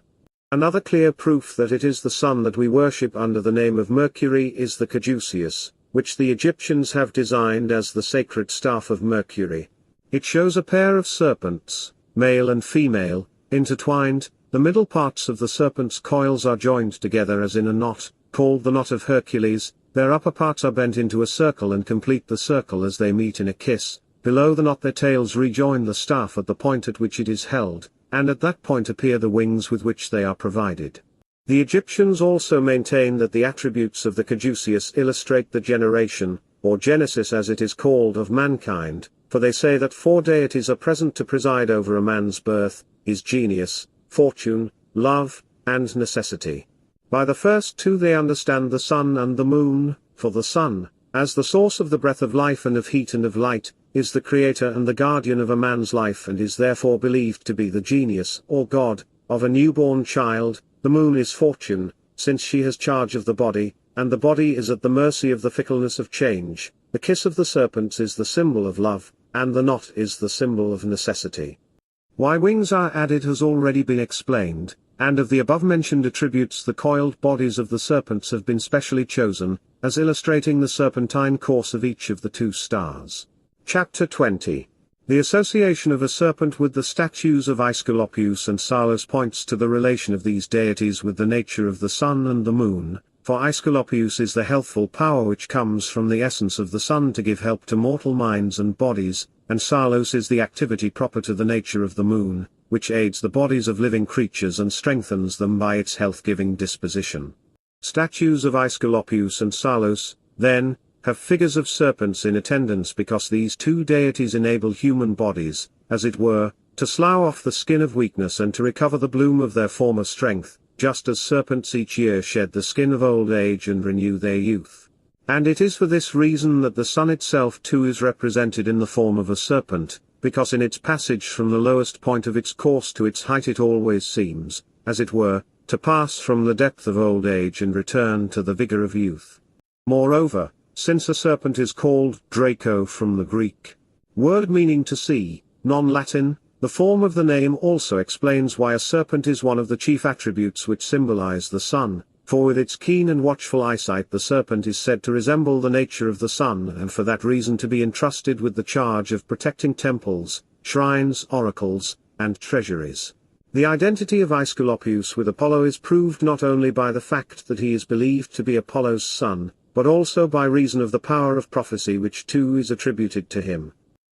Another clear proof that it is the sun that we worship under the name of Mercury is the caduceus, which the Egyptians have designed as the sacred staff of Mercury. It shows a pair of serpents, male and female, intertwined. The middle parts of the serpent's coils are joined together as in a knot, called the knot of Hercules. Their upper parts are bent into a circle and complete the circle as they meet in a kiss. Below the knot their tails rejoin the staff at the point at which it is held, and at that point appear the wings with which they are provided. The Egyptians also maintain that the attributes of the caduceus illustrate the generation, or genesis as it is called, of mankind, for they say that 4 deities are present to preside over a man's birth, his genius, fortune, love, and necessity. By the first 2 they understand the sun and the moon, for the sun, as the source of the breath of life and of heat and of light, is the creator and the guardian of a man's life and is therefore believed to be the genius, or god, of a newborn child. The moon is fortune, since she has charge of the body, and the body is at the mercy of the fickleness of change. The kiss of the serpents is the symbol of love, and the knot is the symbol of necessity. Why wings are added has already been explained, and of the above-mentioned attributes the coiled bodies of the serpents have been specially chosen, as illustrating the serpentine course of each of the 2 stars. Chapter 20. The association of a serpent with the statues of Aesculapius and Salos points to the relation of these deities with the nature of the sun and the moon, for Aesculapius is the healthful power which comes from the essence of the sun to give help to mortal minds and bodies, and Salos is the activity proper to the nature of the moon, which aids the bodies of living creatures and strengthens them by its health-giving disposition. Statues of Aesculapius and Salos, then, have figures of serpents in attendance because these 2 deities enable human bodies, as it were, to slough off the skin of weakness and to recover the bloom of their former strength, just as serpents each year shed the skin of old age and renew their youth. And it is for this reason that the sun itself too is represented in the form of a serpent, because in its passage from the lowest point of its course to its height it always seems, as it were, to pass from the depth of old age and return to the vigor of youth. Moreover, since a serpent is called Draco from the Greek word meaning to see, non-Latin, the form of the name also explains why a serpent is one of the chief attributes which symbolize the sun, for with its keen and watchful eyesight the serpent is said to resemble the nature of the sun and for that reason to be entrusted with the charge of protecting temples, shrines, oracles, and treasuries. The identity of Aesculapius with Apollo is proved not only by the fact that he is believed to be Apollo's son, but also by reason of the power of prophecy which too is attributed to him.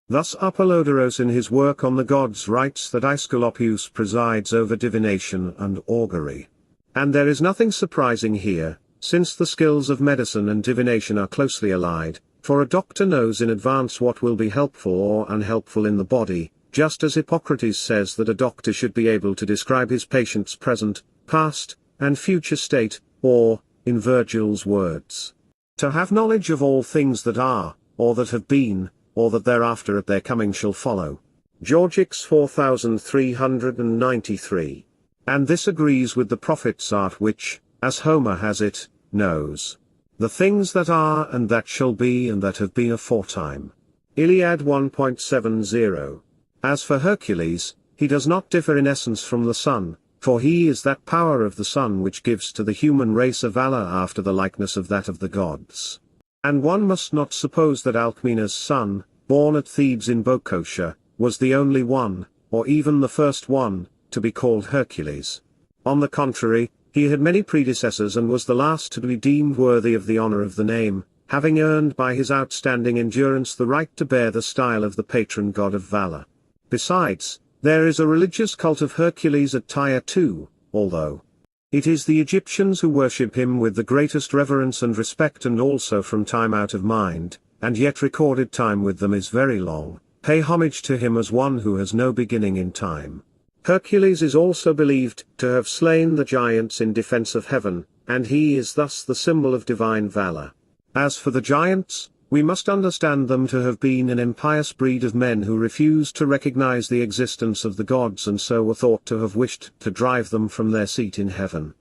Thus Apollodorus in his work on the gods writes that Aesculapius presides over divination and augury. And there is nothing surprising here, since the skills of medicine and divination are closely allied, for a doctor knows in advance what will be helpful or unhelpful in the body, just as Hippocrates says that a doctor should be able to describe his patient's present, past, and future state, or, in Virgil's words, to have knowledge of all things that are, or that have been, or that thereafter at their coming shall follow. Georgics 4393. And this agrees with the prophet's art which, as Homer has it, knows the things that are and that shall be and that have been aforetime. Iliad 1.70. As for Hercules, he does not differ in essence from the sun, for he is that power of the sun which gives to the human race a valor after the likeness of that of the gods. And one must not suppose that Alcmena's son, born at Thebes in Boeotia, was the only one, or even the first one, to be called Hercules. On the contrary, he had many predecessors and was the last to be deemed worthy of the honor of the name, having earned by his outstanding endurance the right to bear the style of the patron god of valor. Besides, there is a religious cult of Hercules at Tyre too, although it is the Egyptians who worship him with the greatest reverence and respect, and also from time out of mind, and yet recorded time with them is very long, pay homage to him as one who has no beginning in time. Hercules is also believed to have slain the giants in defense of heaven, and he is thus the symbol of divine valor. As for the giants, we must understand them to have been an impious breed of men who refused to recognize the existence of the gods, and so were thought to have wished to drive them from their seat in heaven.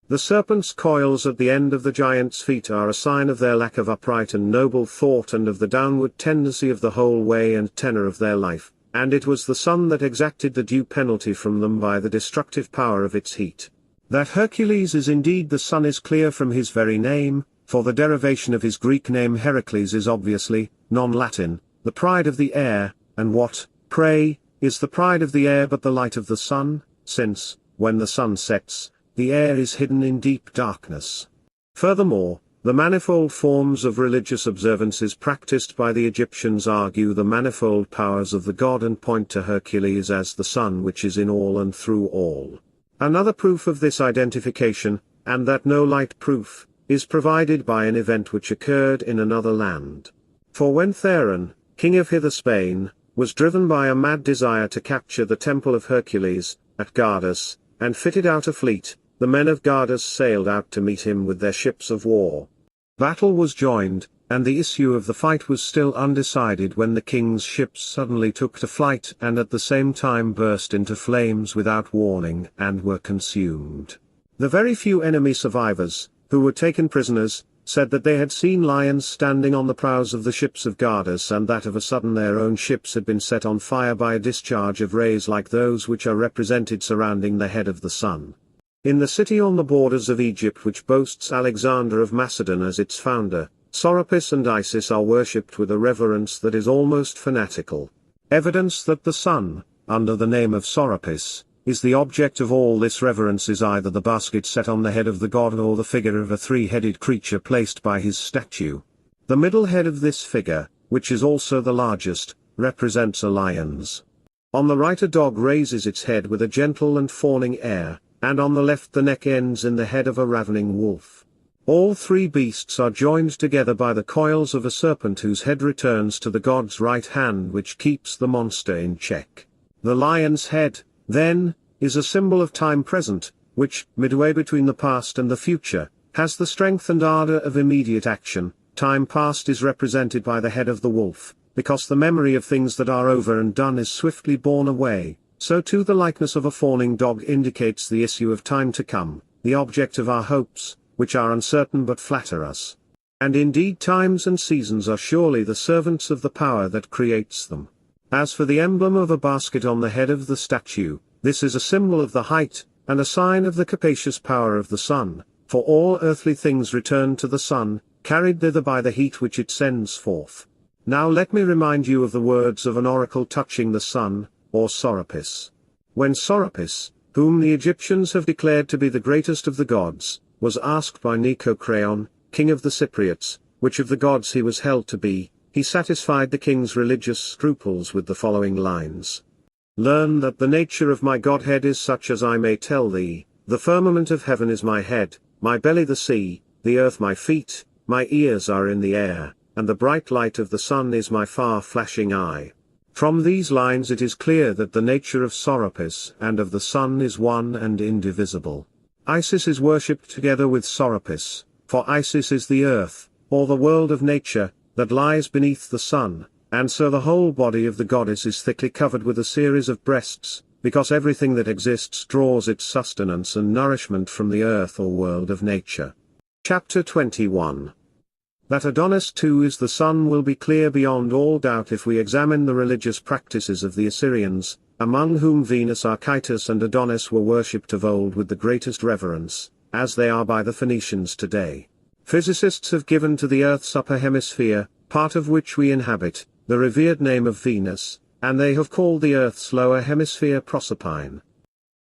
The serpent's coils at the end of the giant's feet are a sign of their lack of upright and noble thought and of the downward tendency of the whole way and tenor of their life, and it was the sun that exacted the due penalty from them by the destructive power of its heat. That Hercules is indeed the sun is clear from his very name, for the derivation of his Greek name Heracles is obviously, non-Latin, the pride of the air, and what, pray, is the pride of the air but the light of the sun, since, when the sun sets, the air is hidden in deep darkness. Furthermore, the manifold forms of religious observances practiced by the Egyptians argue the manifold powers of the god and point to Hercules as the sun which is in all and through all. Another proof of this identification, and that no light proof, is provided by an event which occurred in another land. For when Theron, king of Hither Spain, was driven by a mad desire to capture the temple of Hercules, at Gardus, and fitted out a fleet, the men of Gardus sailed out to meet him with their ships of war. Battle was joined, and the issue of the fight was still undecided when the king's ships suddenly took to flight and at the same time burst into flames without warning and were consumed. The very few enemy survivors, who were taken prisoners, said that they had seen lions standing on the prows of the ships of Gardus, and that of a sudden their own ships had been set on fire by a discharge of rays like those which are represented surrounding the head of the sun. In the city on the borders of Egypt which boasts Alexander of Macedon as its founder, Serapis and Isis are worshipped with a reverence that is almost fanatical. Evidence that the sun, under the name of Serapis, is the object of all this reverence is either the basket set on the head of the god or the figure of a three-headed creature placed by his statue. The middle head of this figure, which is also the largest, represents a lion's. On the right a dog raises its head with a gentle and fawning air, and on the left the neck ends in the head of a ravening wolf. All three beasts are joined together by the coils of a serpent whose head returns to the god's right hand which keeps the monster in check. The lion's head, then, is a symbol of time present, which, midway between the past and the future, has the strength and ardor of immediate action. Time past is represented by the head of the wolf, because the memory of things that are over and done is swiftly borne away, so too the likeness of a fawning dog indicates the issue of time to come, the object of our hopes, which are uncertain but flatter us. And indeed times and seasons are surely the servants of the power that creates them. As for the emblem of a basket on the head of the statue, this is a symbol of the height, and a sign of the capacious power of the sun, for all earthly things return to the sun, carried thither by the heat which it sends forth. Now let me remind you of the words of an oracle touching the sun, or Serapis. When Serapis, whom the Egyptians have declared to be the greatest of the gods, was asked by Nicocreon, king of the Cypriots, which of the gods he was held to be, he satisfied the king's religious scruples with the following lines. Learn that the nature of my Godhead is such as I may tell thee, the firmament of heaven is my head, my belly the sea, the earth my feet, my ears are in the air, and the bright light of the sun is my far-flashing eye. From these lines it is clear that the nature of Serapis and of the sun is one and indivisible. Isis is worshipped together with Serapis, for Isis is the earth, or the world of nature, that lies beneath the sun, and so the whole body of the goddess is thickly covered with a series of breasts, because everything that exists draws its sustenance and nourishment from the earth or world of nature. Chapter 21. That Adonis too is the sun will be clear beyond all doubt if we examine the religious practices of the Assyrians, among whom Venus Archytas and Adonis were worshipped of old with the greatest reverence, as they are by the Phoenicians today. Physicists have given to the Earth's upper hemisphere, part of which we inhabit, the revered name of Venus, and they have called the Earth's lower hemisphere Proserpine.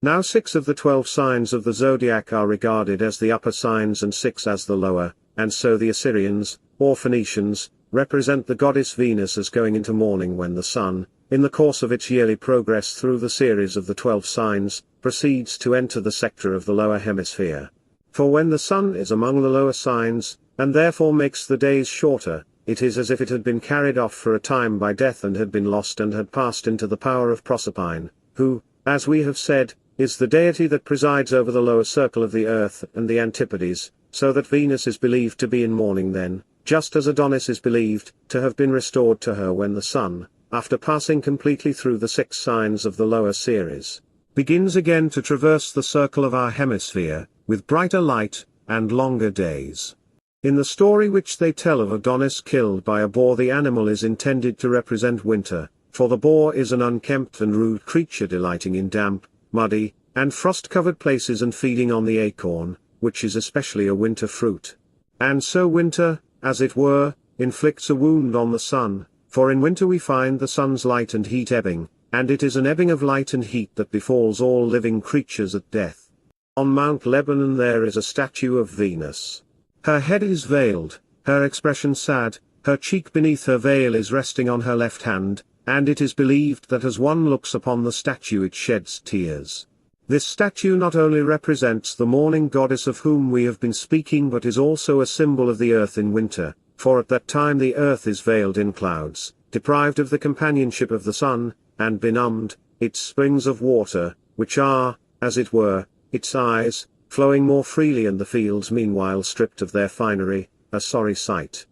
Now 6 of the 12 signs of the zodiac are regarded as the upper signs and 6 as the lower, and so the Assyrians, or Phoenicians, represent the goddess Venus as going into mourning when the sun, in the course of its yearly progress through the series of the 12 signs, proceeds to enter the sector of the lower hemisphere. For when the sun is among the lower signs, and therefore makes the days shorter, it is as if it had been carried off for a time by death and had been lost and had passed into the power of Proserpine, who, as we have said, is the deity that presides over the lower circle of the earth and the antipodes, so that Venus is believed to be in mourning then, just as Adonis is believed to have been restored to her when the sun, after passing completely through the 6 signs of the lower series, begins again to traverse the circle of our hemisphere, with brighter light, and longer days. In the story which they tell of Adonis killed by a boar, the animal is intended to represent winter, for the boar is an unkempt and rude creature delighting in damp, muddy, and frost-covered places and feeding on the acorn, which is especially a winter fruit. And so winter, as it were, inflicts a wound on the sun, for in winter we find the sun's light and heat ebbing, and it is an ebbing of light and heat that befalls all living creatures at death. On Mount Lebanon there is a statue of Venus. Her head is veiled, her expression sad, her cheek beneath her veil is resting on her left hand, and it is believed that as one looks upon the statue it sheds tears. This statue not only represents the mourning goddess of whom we have been speaking, but is also a symbol of the earth in winter, for at that time the earth is veiled in clouds, deprived of the companionship of the sun, and benumbed, its springs of water, which are, as it were, its eyes, flowing more freely, and the fields meanwhile stripped of their finery, a sorry sight.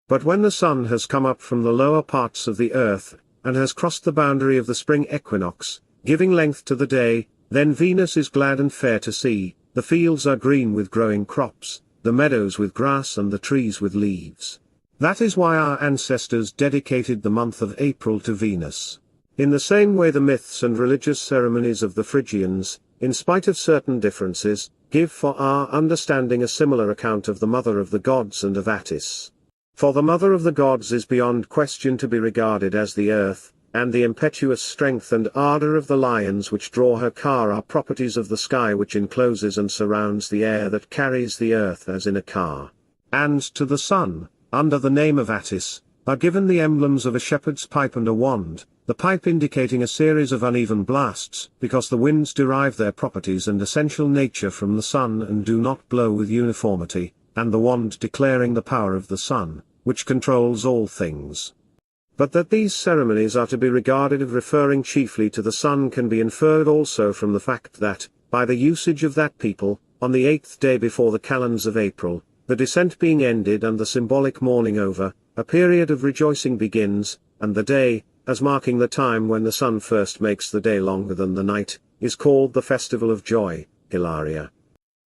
But when the sun has come up from the lower parts of the earth, and has crossed the boundary of the spring equinox, giving length to the day, then Venus is glad and fair to see, the fields are green with growing crops, the meadows with grass and the trees with leaves. That is why our ancestors dedicated the month of April to Venus. In the same way the myths and religious ceremonies of the Phrygians, in spite of certain differences, give for our understanding a similar account of the mother of the gods and of Attis. For the mother of the gods is beyond question to be regarded as the earth, and the impetuous strength and ardor of the lions which draw her car are properties of the sky which encloses and surrounds the air that carries the earth as in a car. And to the sun, under the name of Attis, are given the emblems of a shepherd's pipe and a wand, the pipe indicating a series of uneven blasts, because the winds derive their properties and essential nature from the sun and do not blow with uniformity, and the wand declaring the power of the sun, which controls all things. But that these ceremonies are to be regarded as referring chiefly to the sun can be inferred also from the fact that, by the usage of that people, on the 8th day before the calends of April, the descent being ended and the symbolic mourning over, a period of rejoicing begins, and the day, as marking the time when the sun first makes the day longer than the night, is called the Festival of Joy, Hilaria.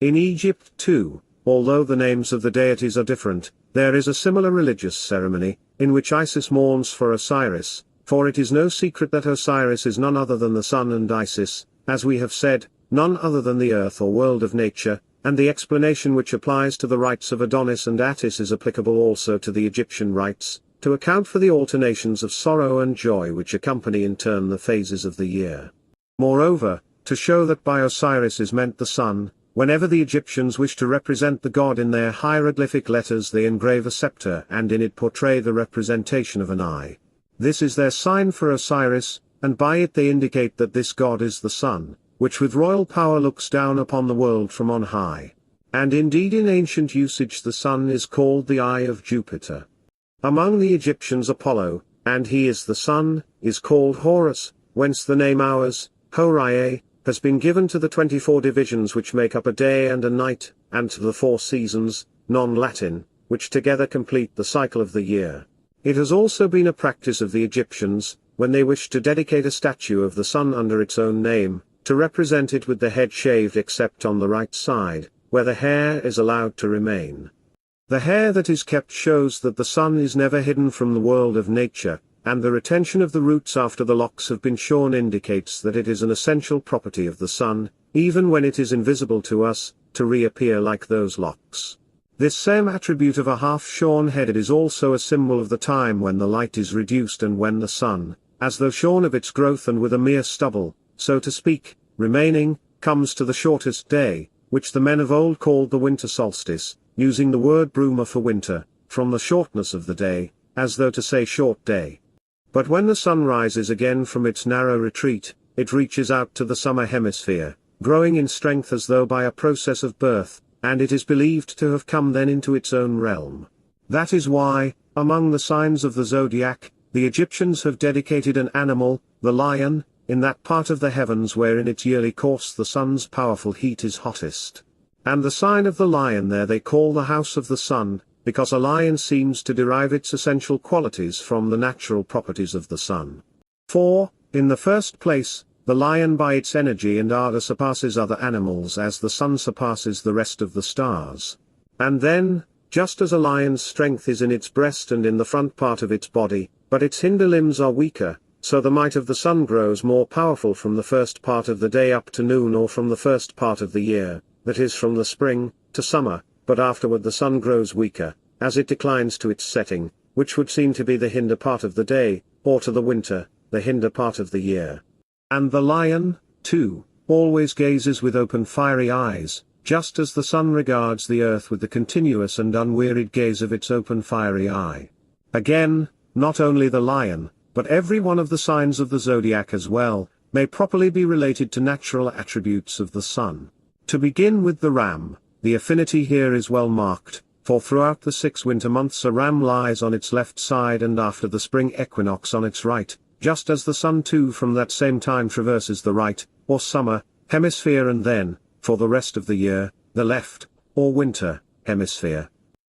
In Egypt too, although the names of the deities are different, there is a similar religious ceremony, in which Isis mourns for Osiris, for it is no secret that Osiris is none other than the sun, and Isis, as we have said, none other than the earth or world of nature, and the explanation which applies to the rites of Adonis and Attis is applicable also to the Egyptian rites, to account for the alternations of sorrow and joy which accompany in turn the phases of the year. Moreover, to show that by Osiris is meant the sun, whenever the Egyptians wish to represent the god in their hieroglyphic letters they engrave a scepter and in it portray the representation of an eye. This is their sign for Osiris, and by it they indicate that this god is the sun, which with royal power looks down upon the world from on high. And indeed in ancient usage the sun is called the eye of Jupiter. Among the Egyptians Apollo, and he is the sun, is called Horus, whence the name hours, Horiae, has been given to the 24 divisions which make up a day and a night, and to the 4 seasons, non-Latin, which together complete the cycle of the year. It has also been a practice of the Egyptians, when they wished to dedicate a statue of the sun under its own name, to represent it with the head shaved except on the right side, where the hair is allowed to remain. The hair that is kept shows that the sun is never hidden from the world of nature, and the retention of the roots after the locks have been shorn indicates that it is an essential property of the sun, even when it is invisible to us, to reappear like those locks. This same attribute of a half-shorn head is also a symbol of the time when the light is reduced and when the sun, as though shorn of its growth and with a mere stubble, so to speak, remaining, comes to the shortest day, which the men of old called the winter solstice, using the word bruma for winter, from the shortness of the day, as though to say short day. But when the sun rises again from its narrow retreat, it reaches out to the summer hemisphere, growing in strength as though by a process of birth, and it is believed to have come then into its own realm. That is why, among the signs of the zodiac, the Egyptians have dedicated an animal, the lion, in that part of the heavens where in its yearly course the sun's powerful heat is hottest. And the sign of the lion there they call the house of the sun, because a lion seems to derive its essential qualities from the natural properties of the sun. For, in the first place, the lion by its energy and ardor surpasses other animals as the sun surpasses the rest of the stars. And then, just as a lion's strength is in its breast and in the front part of its body, but its hinder limbs are weaker, so the might of the sun grows more powerful from the first part of the day up to noon or from the first part of the year, that is from the spring, to summer, but afterward the sun grows weaker, as it declines to its setting, which would seem to be the hinder part of the day, or to the winter, the hinder part of the year. And the lion, too, always gazes with open fiery eyes, just as the sun regards the earth with the continuous and unwearied gaze of its open fiery eye. Again, not only the lion, but every one of the signs of the zodiac as well, may properly be related to natural attributes of the sun. To begin with the ram, the affinity here is well marked, for throughout the 6 winter months a ram lies on its left side and after the spring equinox on its right, just as the sun too from that same time traverses the right, or summer, hemisphere and then, for the rest of the year, the left, or winter, hemisphere.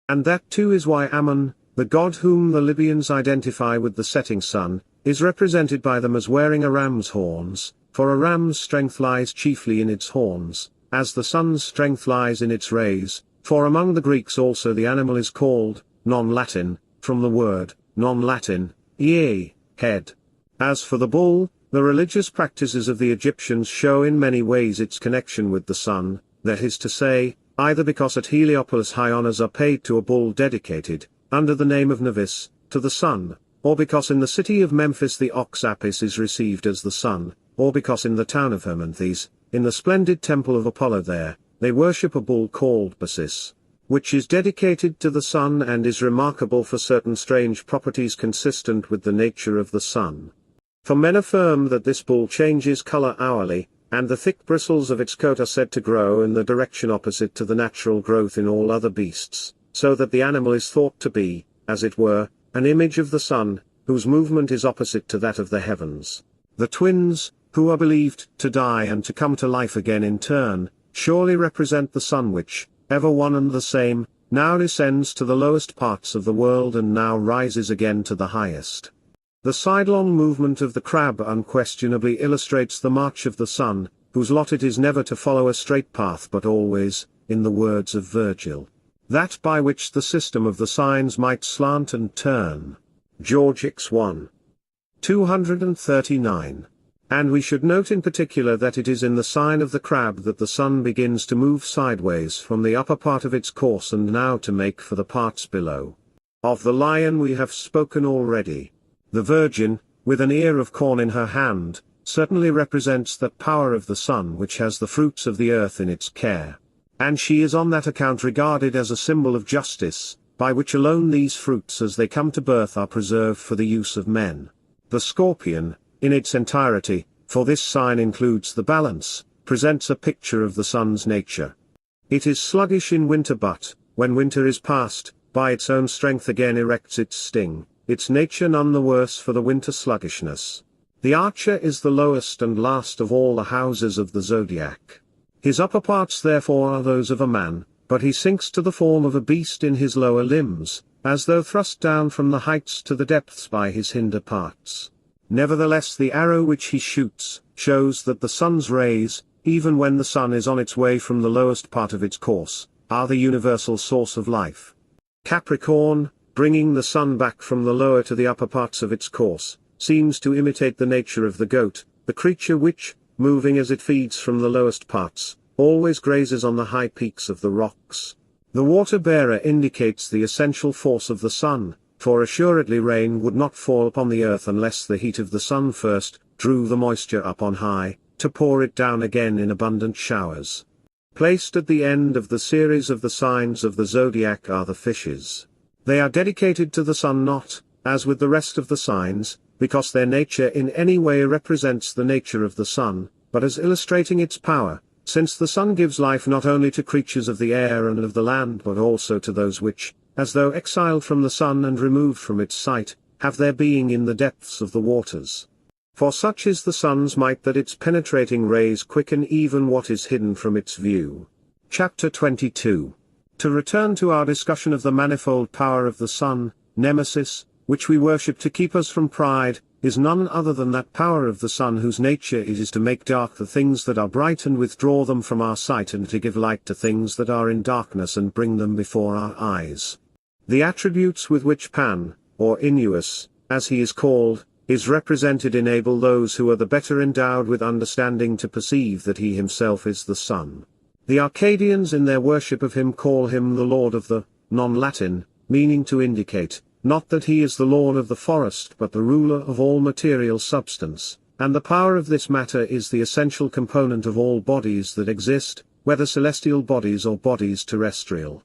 And that too is why Ammon, the god whom the Libyans identify with the setting sun, is represented by them as wearing a ram's horns, for a ram's strength lies chiefly in its horns, as the sun's strength lies in its rays, for among the Greeks also the animal is called, non-Latin, from the word, non-Latin, head. As for the bull, the religious practices of the Egyptians show in many ways its connection with the sun, that is to say, either because at Heliopolis high honors are paid to a bull dedicated, under the name of Nevis, to the sun, or because in the city of Memphis the ox Apis is received as the sun, or because in the town of Hermonthis, in the splendid temple of Apollo there, they worship a bull called Bacchus, which is dedicated to the sun and is remarkable for certain strange properties consistent with the nature of the sun. For men affirm that this bull changes color hourly, and the thick bristles of its coat are said to grow in the direction opposite to the natural growth in all other beasts, so that the animal is thought to be, as it were, an image of the sun, whose movement is opposite to that of the heavens. The twins, who are believed to die and to come to life again in turn, surely represent the sun which, ever one and the same, now descends to the lowest parts of the world and now rises again to the highest. The sidelong movement of the crab unquestionably illustrates the march of the sun, whose lot it is never to follow a straight path but always, in the words of Virgil, that by which the system of the signs might slant and turn. George X 1. 239. And we should note in particular that it is in the sign of the crab that the sun begins to move sideways from the upper part of its course and now to make for the parts below. Of the lion we have spoken already. The Virgin, with an ear of corn in her hand, certainly represents that power of the sun which has the fruits of the earth in its care. And she is on that account regarded as a symbol of justice, by which alone these fruits as they come to birth are preserved for the use of men. The scorpion, in its entirety, for this sign includes the balance, presents a picture of the sun's nature. It is sluggish in winter but, when winter is past, by its own strength again erects its sting, its nature none the worse for the winter sluggishness. The archer is the lowest and last of all the houses of the zodiac. His upper parts therefore are those of a man, but he sinks to the form of a beast in his lower limbs, as though thrust down from the heights to the depths by his hinder parts. Nevertheless the arrow which he shoots, shows that the sun's rays, even when the sun is on its way from the lowest part of its course, are the universal source of life. Capricorn, bringing the sun back from the lower to the upper parts of its course, seems to imitate the nature of the goat, the creature which, moving as it feeds from the lowest parts, always grazes on the high peaks of the rocks. The water-bearer indicates the essential force of the sun, for assuredly rain would not fall upon the earth unless the heat of the sun first drew the moisture up on high, to pour it down again in abundant showers. Placed at the end of the series of the signs of the zodiac are the fishes. They are dedicated to the sun not, as with the rest of the signs, because their nature in any way represents the nature of the sun, but as illustrating its power, since the sun gives life not only to creatures of the air and of the land but also to those which, as though exiled from the sun and removed from its sight, have their being in the depths of the waters. For such is the sun's might that its penetrating rays quicken even what is hidden from its view. Chapter 22. To return to our discussion of the manifold power of the sun, Nemesis, which we worship to keep us from pride, is none other than that power of the sun whose nature it is to make dark the things that are bright and withdraw them from our sight, and to give light to things that are in darkness and bring them before our eyes. The attributes with which Pan, or Inuus, as he is called, is represented enable those who are the better endowed with understanding to perceive that he himself is the sun. The Arcadians in their worship of him call him the Lord of the, non-Latin, meaning to indicate, not that he is the lord of the forest but the ruler of all material substance, and the power of this matter is the essential component of all bodies that exist, whether celestial bodies or bodies terrestrial.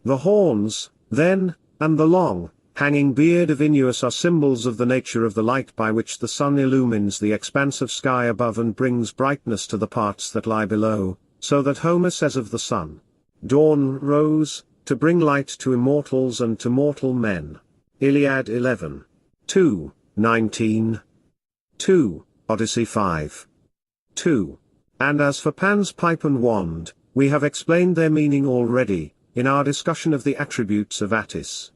The horns, then, and the long, hanging beard of Inuus are symbols of the nature of the light by which the sun illumines the expanse of sky above and brings brightness to the parts that lie below, so that Homer says of the sun, "Dawn rose, to bring light to immortals and to mortal men." Iliad 11. 2, 19. 2, Odyssey 5. 2. And as for Pan's pipe and wand, we have explained their meaning already, in our discussion of the attributes of Attis.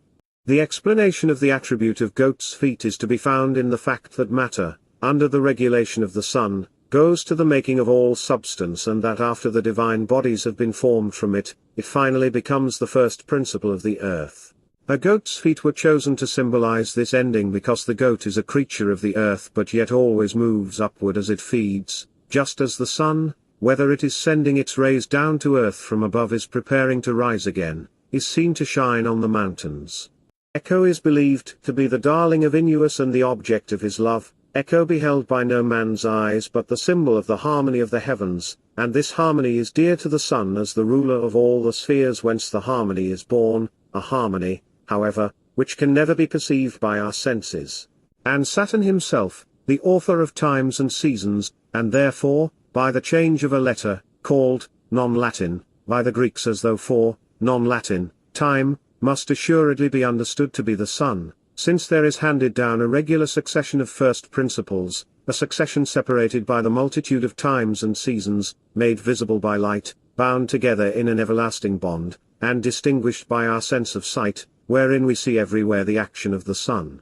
The explanation of the attribute of goat's feet is to be found in the fact that matter, under the regulation of the sun, goes to the making of all substance, and that after the divine bodies have been formed from it, it finally becomes the first principle of the earth. A goat's feet were chosen to symbolize this ending because the goat is a creature of the earth but yet always moves upward as it feeds, just as the sun, whether it is sending its rays down to earth from above is preparing to rise again, is seen to shine on the mountains. Echo is believed to be the darling of Inuus and the object of his love, Echo beheld by no man's eyes but the symbol of the harmony of the heavens, and this harmony is dear to the sun as the ruler of all the spheres whence the harmony is born, a harmony, however, which can never be perceived by our senses. And Saturn himself, the author of times and seasons, and therefore, by the change of a letter, called, non-Latin, by the Greeks as though for, non-Latin, time, must assuredly be understood to be the sun, since there is handed down a regular succession of first principles, a succession separated by the multitude of times and seasons, made visible by light, bound together in an everlasting bond, and distinguished by our sense of sight, wherein we see everywhere the action of the sun.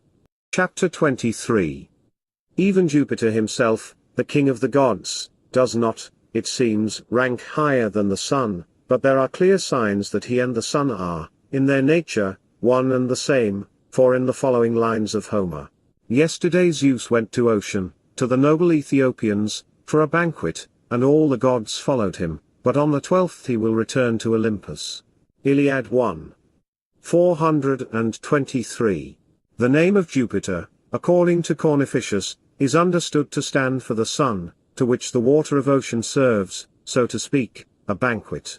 Chapter 23. Even Jupiter himself, the king of the gods, does not, it seems, rank higher than the sun, but there are clear signs that he and the sun are, in their nature, one and the same, for in the following lines of Homer, "Yesterday Zeus went to Ocean, to the noble Ethiopians, for a banquet, and all the gods followed him, but on the 12th he will return to Olympus." Iliad 1. 423. The name of Jupiter, according to Cornificius, is understood to stand for the sun, to which the water of ocean serves, so to speak, a banquet.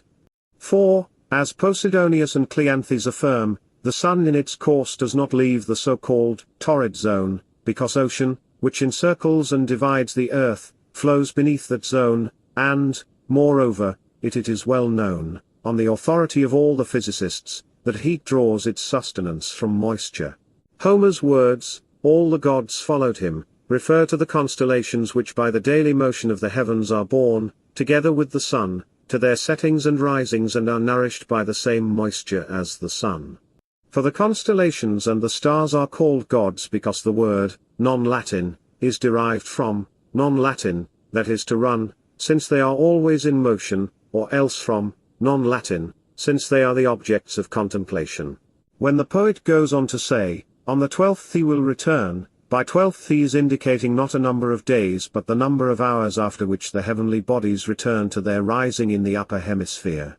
4. As Posidonius and Cleanthes affirm, the sun in its course does not leave the so-called torrid zone, because ocean, which encircles and divides the earth, flows beneath that zone, and, moreover, it is well known, on the authority of all the physicists, that heat draws its sustenance from moisture. Homer's words, "all the gods followed him," refer to the constellations which by the daily motion of the heavens are born, together with the sun, to their settings and risings and are nourished by the same moisture as the sun. For the constellations and the stars are called gods because the word, non-Latin, is derived from, non-Latin, that is to run, since they are always in motion, or else from, non-Latin, since they are the objects of contemplation. When the poet goes on to say, "On the 12th he will return," by 12th he is indicating not a number of days but the number of hours after which the heavenly bodies return to their rising in the upper hemisphere.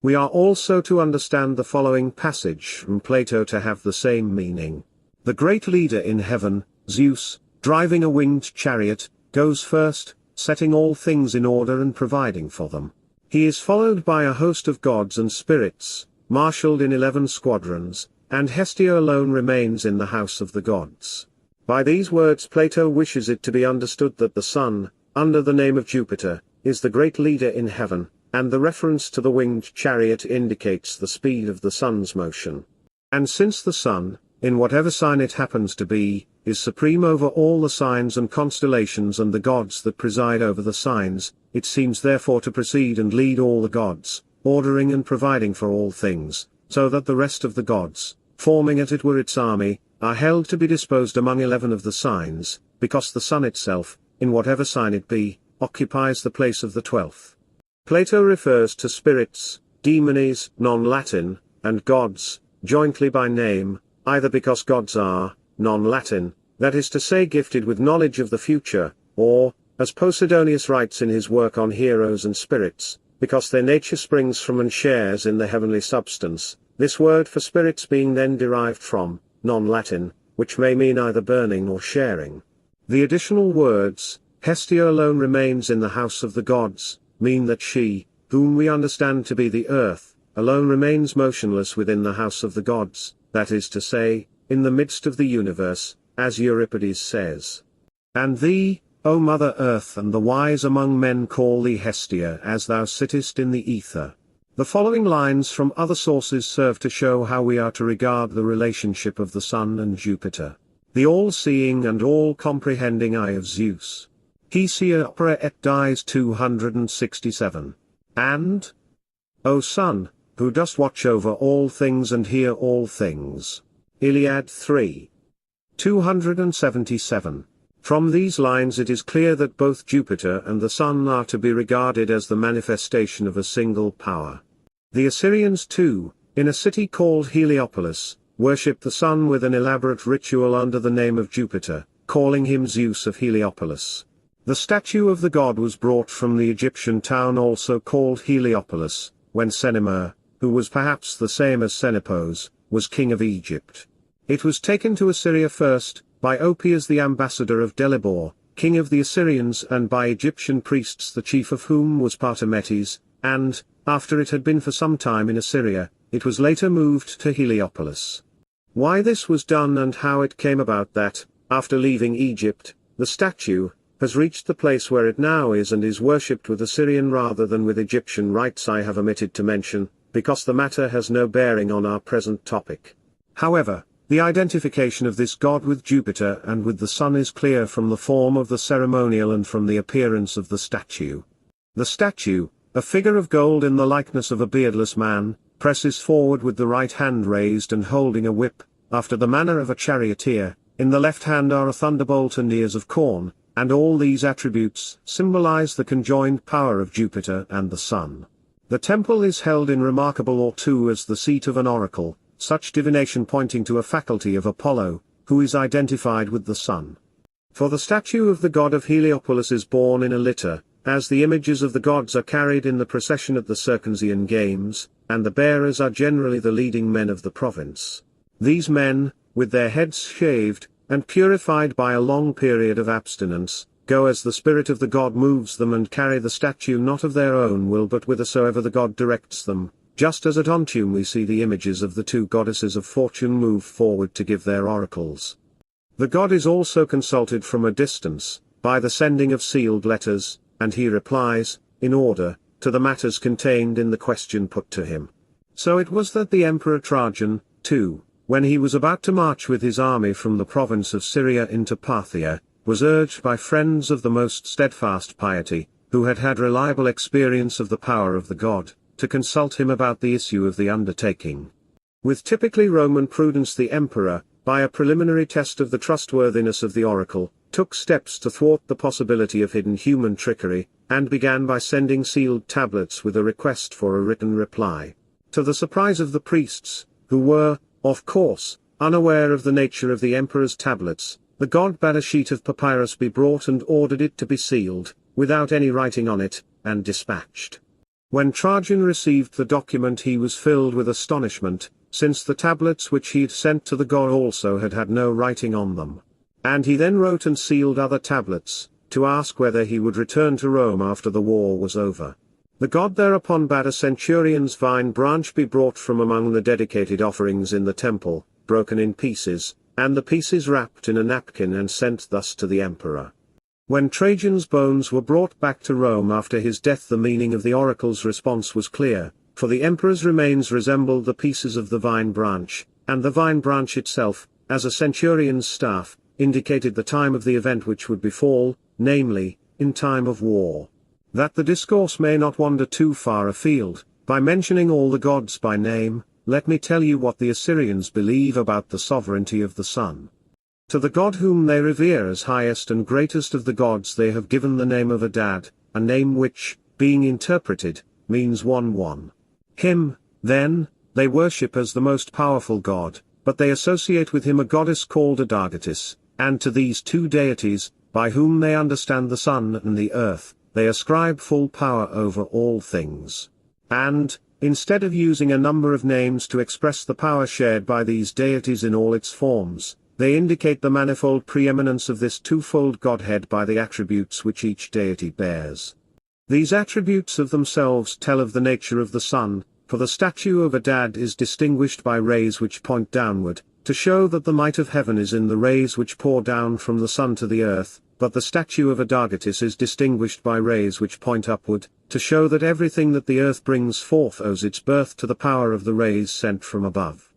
We are also to understand the following passage from Plato to have the same meaning. The great leader in heaven, Zeus, driving a winged chariot, goes first, setting all things in order and providing for them. He is followed by a host of gods and spirits, marshaled in 11 squadrons, and Hestia alone remains in the house of the gods. By these words Plato wishes it to be understood that the sun, under the name of Jupiter, is the great leader in heaven, and the reference to the winged chariot indicates the speed of the sun's motion. And since the sun, in whatever sign it happens to be, is supreme over all the signs and constellations and the gods that preside over the signs, it seems therefore to precede and lead all the gods, ordering and providing for all things, so that the rest of the gods, forming as it were its army, are held to be disposed among 11 of the signs, because the sun itself, in whatever sign it be, occupies the place of the 12th. Plato refers to spirits, daemones, non-Latin, and gods, jointly by name, either because gods are, non-Latin, that is to say gifted with knowledge of the future, or, as Posidonius writes in his work on heroes and spirits, because their nature springs from and shares in the heavenly substance, this word for spirits being then derived from, non-Latin, which may mean either burning or sharing. The additional words, Hestia alone remains in the house of the gods, mean that she, whom we understand to be the earth, alone remains motionless within the house of the gods, that is to say, in the midst of the universe, as Euripides says. And thee, O Mother Earth, and the wise among men call thee Hestia, as thou sittest in the ether. The following lines from other sources serve to show how we are to regard the relationship of the sun and Jupiter. The all-seeing and all-comprehending eye of Zeus. Hesia opera et dies 267. And, O Sun, who dost watch over all things and hear all things. Iliad 3. 277. From these lines it is clear that both Jupiter and the Sun are to be regarded as the manifestation of a single power. The Assyrians too, in a city called Heliopolis, worship the Sun with an elaborate ritual under the name of Jupiter, calling him Zeus of Heliopolis. The statue of the god was brought from the Egyptian town also called Heliopolis, when Senemer, who was perhaps the same as Senepos, was king of Egypt. It was taken to Assyria first, by Opias the ambassador of Delibor, king of the Assyrians, and by Egyptian priests, the chief of whom was Partametes, and, after it had been for some time in Assyria, it was later moved to Heliopolis. Why this was done and how it came about that, after leaving Egypt, the statue has reached the place where it now is and is worshipped with Assyrian rather than with Egyptian rites, I have omitted to mention, because the matter has no bearing on our present topic. However, the identification of this god with Jupiter and with the sun is clear from the form of the ceremonial and from the appearance of the statue. The statue, a figure of gold in the likeness of a beardless man, presses forward with the right hand raised and holding a whip, after the manner of a charioteer. In the left hand are a thunderbolt and ears of corn, and all these attributes symbolize the conjoined power of Jupiter and the sun. The temple is held in remarkable awe too as the seat of an oracle, such divination pointing to a faculty of Apollo, who is identified with the sun. For the statue of the god of Heliopolis is borne in a litter, as the images of the gods are carried in the procession at the Circumsian Games, and the bearers are generally the leading men of the province. These men, with their heads shaved, and purified by a long period of abstinence, go as the spirit of the god moves them and carry the statue not of their own will but whithersoever the god directs them, just as at Ontium we see the images of the two goddesses of fortune move forward to give their oracles. The god is also consulted from a distance, by the sending of sealed letters, and he replies, in order, to the matters contained in the question put to him. So it was that the Emperor Trajan, too, when he was about to march with his army from the province of Syria into Parthia, was urged by friends of the most steadfast piety, who had had reliable experience of the power of the god, to consult him about the issue of the undertaking. With typically Roman prudence the emperor, by a preliminary test of the trustworthiness of the oracle, took steps to thwart the possibility of hidden human trickery, and began by sending sealed tablets with a request for a written reply. To the surprise of the priests, who were, of course, unaware of the nature of the emperor's tablets, the god bade a sheet of papyrus be brought and ordered it to be sealed, without any writing on it, and dispatched. When Trajan received the document he was filled with astonishment, since the tablets which he had sent to the god also had had no writing on them. And he then wrote and sealed other tablets, to ask whether he would return to Rome after the war was over. The god thereupon bade a centurion's vine branch be brought from among the dedicated offerings in the temple, broken in pieces, and the pieces wrapped in a napkin and sent thus to the emperor. When Trajan's bones were brought back to Rome after his death, the meaning of the oracle's response was clear, for the emperor's remains resembled the pieces of the vine branch, and the vine branch itself, as a centurion's staff, indicated the time of the event which would befall, namely, in time of war. That the discourse may not wander too far afield, by mentioning all the gods by name, let me tell you what the Assyrians believe about the sovereignty of the sun. To the god whom they revere as highest and greatest of the gods they have given the name of Adad, a name which, being interpreted, means 1-1. Him, then, they worship as the most powerful god, but they associate with him a goddess called Adargatis, and to these two deities, by whom they understand the sun and the earth, they ascribe full power over all things. And, instead of using a number of names to express the power shared by these deities in all its forms, they indicate the manifold preeminence of this twofold Godhead by the attributes which each deity bears. These attributes of themselves tell of the nature of the sun, for the statue of Adad is distinguished by rays which point downward, to show that the might of heaven is in the rays which pour down from the sun to the earth, but the statue of Adargatis is distinguished by rays which point upward, to show that everything that the earth brings forth owes its birth to the power of the rays sent from above.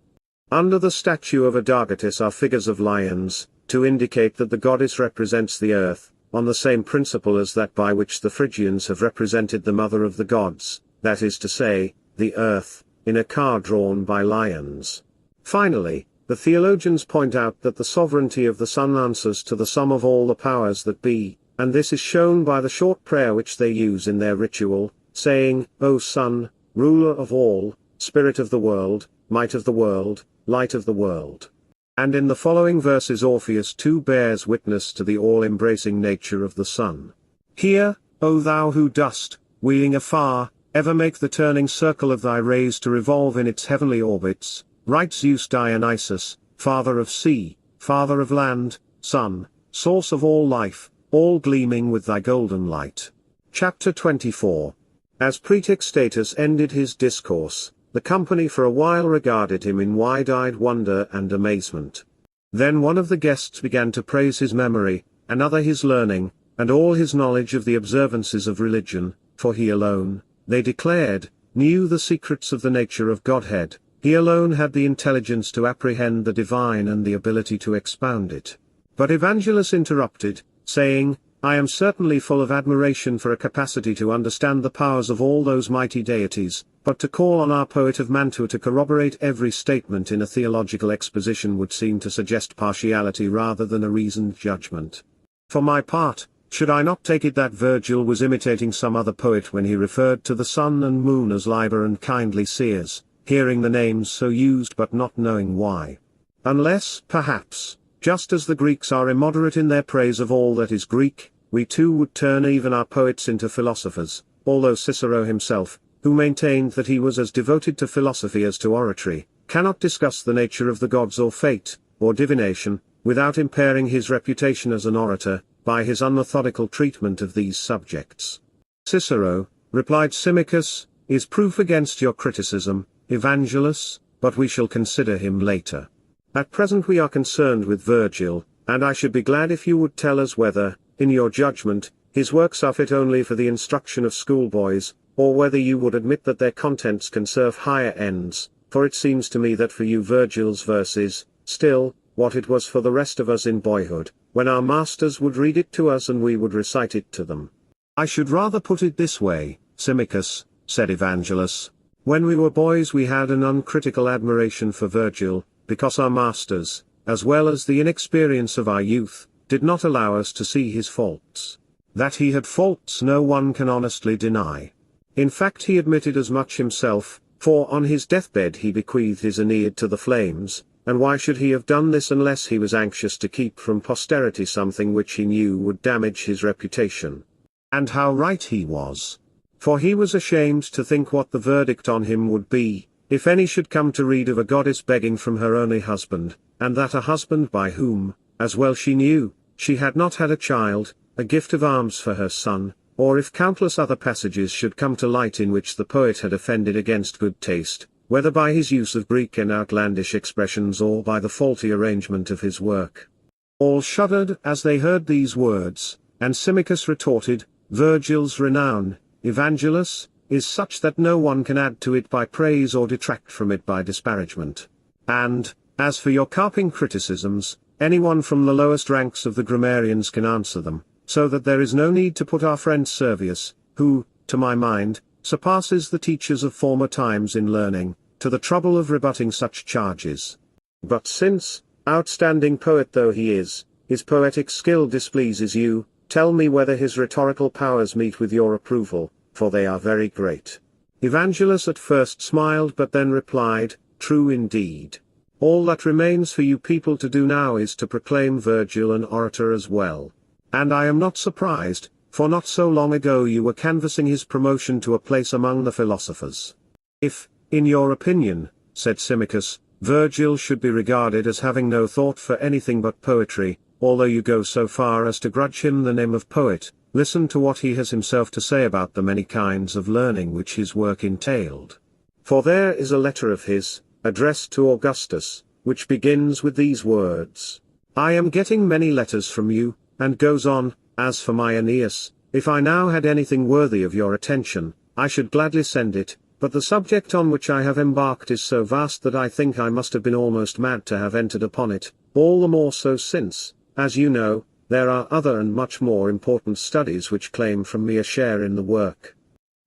Under the statue of Adargatis are figures of lions, to indicate that the goddess represents the earth, on the same principle as that by which the Phrygians have represented the mother of the gods, that is to say, the earth, in a car drawn by lions. Finally, the theologians point out that the sovereignty of the sun answers to the sum of all the powers that be, and this is shown by the short prayer which they use in their ritual, saying, O Sun, ruler of all, spirit of the world, might of the world, light of the world. And in the following verses Orpheus too bears witness to the all-embracing nature of the sun. Hear, O thou who dost, wheeling afar, ever make the turning circle of thy rays to revolve in its heavenly orbits, right Zeus Dionysus, father of sea, father of land, sun, source of all life, all gleaming with thy golden light. Chapter 24. As Praetextatus ended his discourse, the company for a while regarded him in wide-eyed wonder and amazement. Then one of the guests began to praise his memory, another his learning, and all his knowledge of the observances of religion, for he alone, they declared, knew the secrets of the nature of Godhead, he alone had the intelligence to apprehend the divine and the ability to expound it. But Evangelus interrupted, saying, I am certainly full of admiration for a capacity to understand the powers of all those mighty deities, but to call on our poet of Mantua to corroborate every statement in a theological exposition would seem to suggest partiality rather than a reasoned judgment. For my part, should I not take it that Virgil was imitating some other poet when he referred to the sun and moon as Liber and kindly seers, hearing the names so used but not knowing why? Unless, perhaps, just as the Greeks are immoderate in their praise of all that is Greek, we too would turn even our poets into philosophers, although Cicero himself, who maintained that he was as devoted to philosophy as to oratory, cannot discuss the nature of the gods or fate, or divination, without impairing his reputation as an orator, by his unmethodical treatment of these subjects. Cicero, replied Symmachus, is proof against your criticism, Evangelus, but we shall consider him later. At present we are concerned with Virgil, and I should be glad if you would tell us whether, in your judgment, his works are fit only for the instruction of schoolboys, or whether you would admit that their contents can serve higher ends, for it seems to me that for you Virgil's verses, still, what it was for the rest of us in boyhood, when our masters would read it to us and we would recite it to them. I should rather put it this way, Symmachus, said Evangelus. When we were boys we had an uncritical admiration for Virgil, because our masters, as well as the inexperience of our youth, did not allow us to see his faults. That he had faults no one can honestly deny. In fact he admitted as much himself, for on his deathbed he bequeathed his Aeneid to the flames, and why should he have done this unless he was anxious to keep from posterity something which he knew would damage his reputation? And how right he was. For he was ashamed to think what the verdict on him would be, if any should come to read of a goddess begging from her only husband, and that a husband by whom, as well she knew, she had not had a child, a gift of alms for her son, or if countless other passages should come to light in which the poet had offended against good taste, whether by his use of Greek and outlandish expressions or by the faulty arrangement of his work. All shuddered as they heard these words, and Symmachus retorted, Virgil's renown, Evangelus, is such that no one can add to it by praise or detract from it by disparagement. And, as for your carping criticisms, anyone from the lowest ranks of the grammarians can answer them, so that there is no need to put our friend Servius, who, to my mind, surpasses the teachers of former times in learning, to the trouble of rebutting such charges. But since, outstanding poet though he is, his poetic skill displeases you, tell me whether his rhetorical powers meet with your approval, for they are very great. Evangelus at first smiled but then replied, True indeed. All that remains for you people to do now is to proclaim Virgil an orator as well. And I am not surprised, for not so long ago you were canvassing his promotion to a place among the philosophers. If, in your opinion, said Symmachus, Virgil should be regarded as having no thought for anything but poetry, although you go so far as to grudge him the name of poet, listen to what he has himself to say about the many kinds of learning which his work entailed. For there is a letter of his, addressed to Augustus, which begins with these words, I am getting many letters from you, and goes on, as for my Aeneas, if I now had anything worthy of your attention, I should gladly send it, but the subject on which I have embarked is so vast that I think I must have been almost mad to have entered upon it, all the more so since, as you know, there are other and much more important studies which claim from me a share in the work.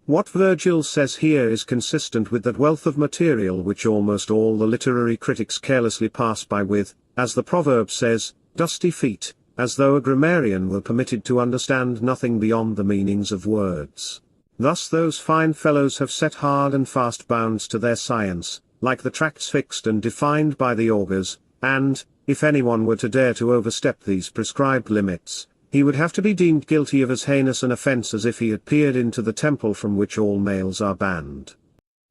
What Virgil says here is consistent with that wealth of material which almost all the literary critics carelessly pass by with, as the proverb says, dusty feet, as though a grammarian were permitted to understand nothing beyond the meanings of words. Thus those fine fellows have set hard and fast bounds to their science, like the tracts fixed and defined by the augurs, and, if anyone were to dare to overstep these prescribed limits, he would have to be deemed guilty of as heinous an offense as if he had peered into the temple from which all males are banned.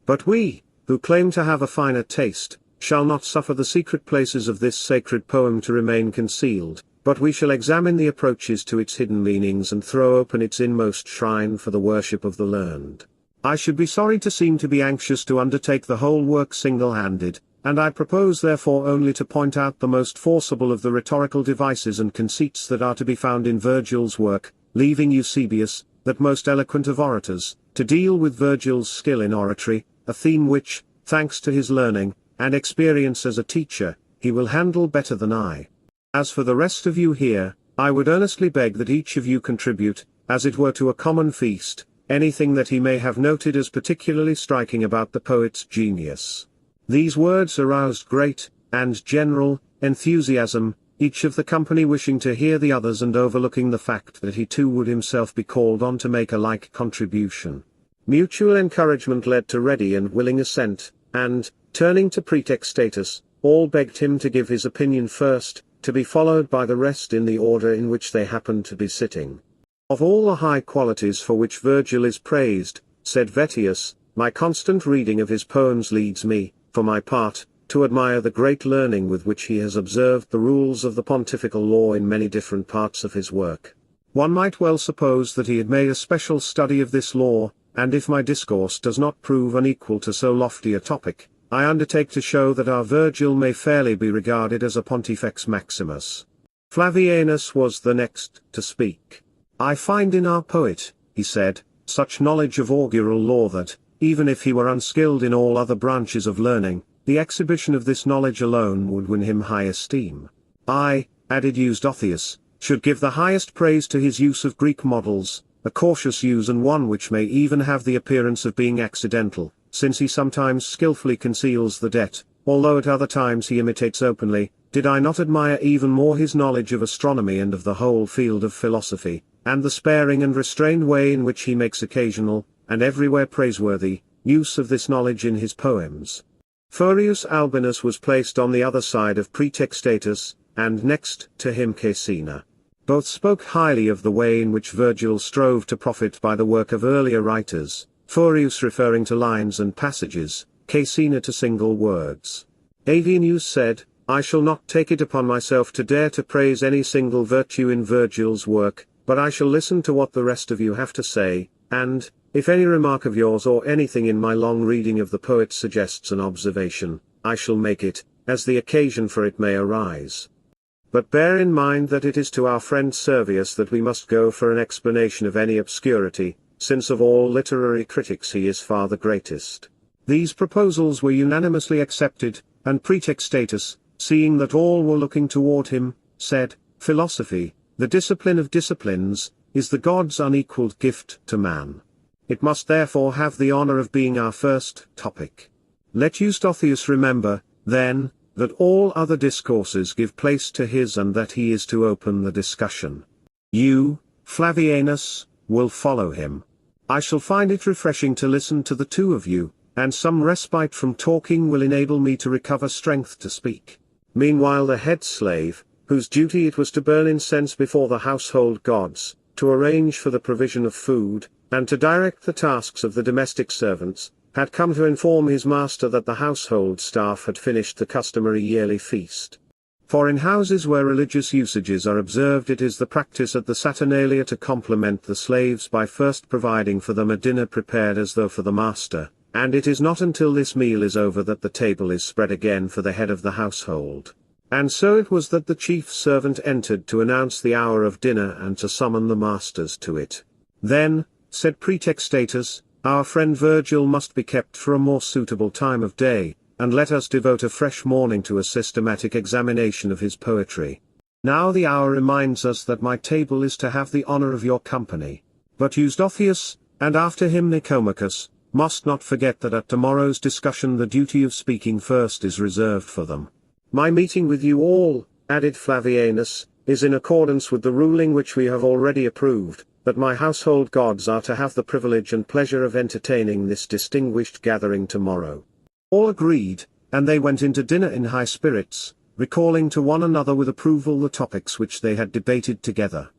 But we, who claim to have a finer taste, shall not suffer the secret places of this sacred poem to remain concealed, but we shall examine the approaches to its hidden meanings and throw open its inmost shrine for the worship of the learned. I should be sorry to seem to be anxious to undertake the whole work single-handed, and I propose therefore only to point out the most forcible of the rhetorical devices and conceits that are to be found in Virgil's work, leaving Eusebius, that most eloquent of orators, to deal with Virgil's skill in oratory, a theme which, thanks to his learning, and experience as a teacher, he will handle better than I. As for the rest of you here, I would earnestly beg that each of you contribute, as it were to a common feast, anything that he may have noted as particularly striking about the poet's genius. These words aroused great, and general, enthusiasm, each of the company wishing to hear the others and overlooking the fact that he too would himself be called on to make a like contribution. Mutual encouragement led to ready and willing assent, and, turning to Praetextatus, all begged him to give his opinion first, to be followed by the rest in the order in which they happened to be sitting. Of all the high qualities for which Virgil is praised, said Vettius, my constant reading of his poems leads me, for my part, to admire the great learning with which he has observed the rules of the pontifical law in many different parts of his work. One might well suppose that he had made a special study of this law, and if my discourse does not prove unequal to so lofty a topic, I undertake to show that our Virgil may fairly be regarded as a Pontifex Maximus. Flavianus was the next to speak. I find in our poet, he said, such knowledge of augural law that, even if he were unskilled in all other branches of learning, the exhibition of this knowledge alone would win him high esteem. I, added Eusdothius, should give the highest praise to his use of Greek models, a cautious use and one which may even have the appearance of being accidental, since he sometimes skillfully conceals the debt, although at other times he imitates openly. Did I not admire even more his knowledge of astronomy and of the whole field of philosophy, and the sparing and restrained way in which he makes occasional, and everywhere praiseworthy, use of this knowledge in his poems. Furius Albinus was placed on the other side of Praetextatus, and next to him Caecina. Both spoke highly of the way in which Virgil strove to profit by the work of earlier writers, Furius referring to lines and passages, Caecina to single words. Avienus said, "I shall not take it upon myself to dare to praise any single virtue in Virgil's work, but I shall listen to what the rest of you have to say, and, if any remark of yours or anything in my long reading of the poet suggests an observation, I shall make it, as the occasion for it may arise. But bear in mind that it is to our friend Servius that we must go for an explanation of any obscurity, since of all literary critics he is far the greatest." These proposals were unanimously accepted, and Praetextatus, seeing that all were looking toward him, said, "Philosophy, the discipline of disciplines, is the god's unequaled gift to man. It must therefore have the honor of being our first topic. Let Eustathius remember, then, that all other discourses give place to his and that he is to open the discussion. You, Flavianus, will follow him. I shall find it refreshing to listen to the two of you, and some respite from talking will enable me to recover strength to speak." Meanwhile the head slave, whose duty it was to burn incense before the household gods, to arrange for the provision of food, and to direct the tasks of the domestic servants, had come to inform his master that the household staff had finished the customary yearly feast. For in houses where religious usages are observed it is the practice at the Saturnalia to compliment the slaves by first providing for them a dinner prepared as though for the master, and it is not until this meal is over that the table is spread again for the head of the household. And so it was that the chief servant entered to announce the hour of dinner and to summon the masters to it. "Then," said Praetextatus, "our friend Virgil must be kept for a more suitable time of day, and let us devote a fresh morning to a systematic examination of his poetry. Now the hour reminds us that my table is to have the honor of your company. But Eustathius, and after him Nicomachus, must not forget that at tomorrow's discussion the duty of speaking first is reserved for them. My meeting with you all," added Flavianus, "is in accordance with the ruling which we have already approved, that my household gods are to have the privilege and pleasure of entertaining this distinguished gathering tomorrow." All agreed, and they went into dinner in high spirits, recalling to one another with approval the topics which they had debated together.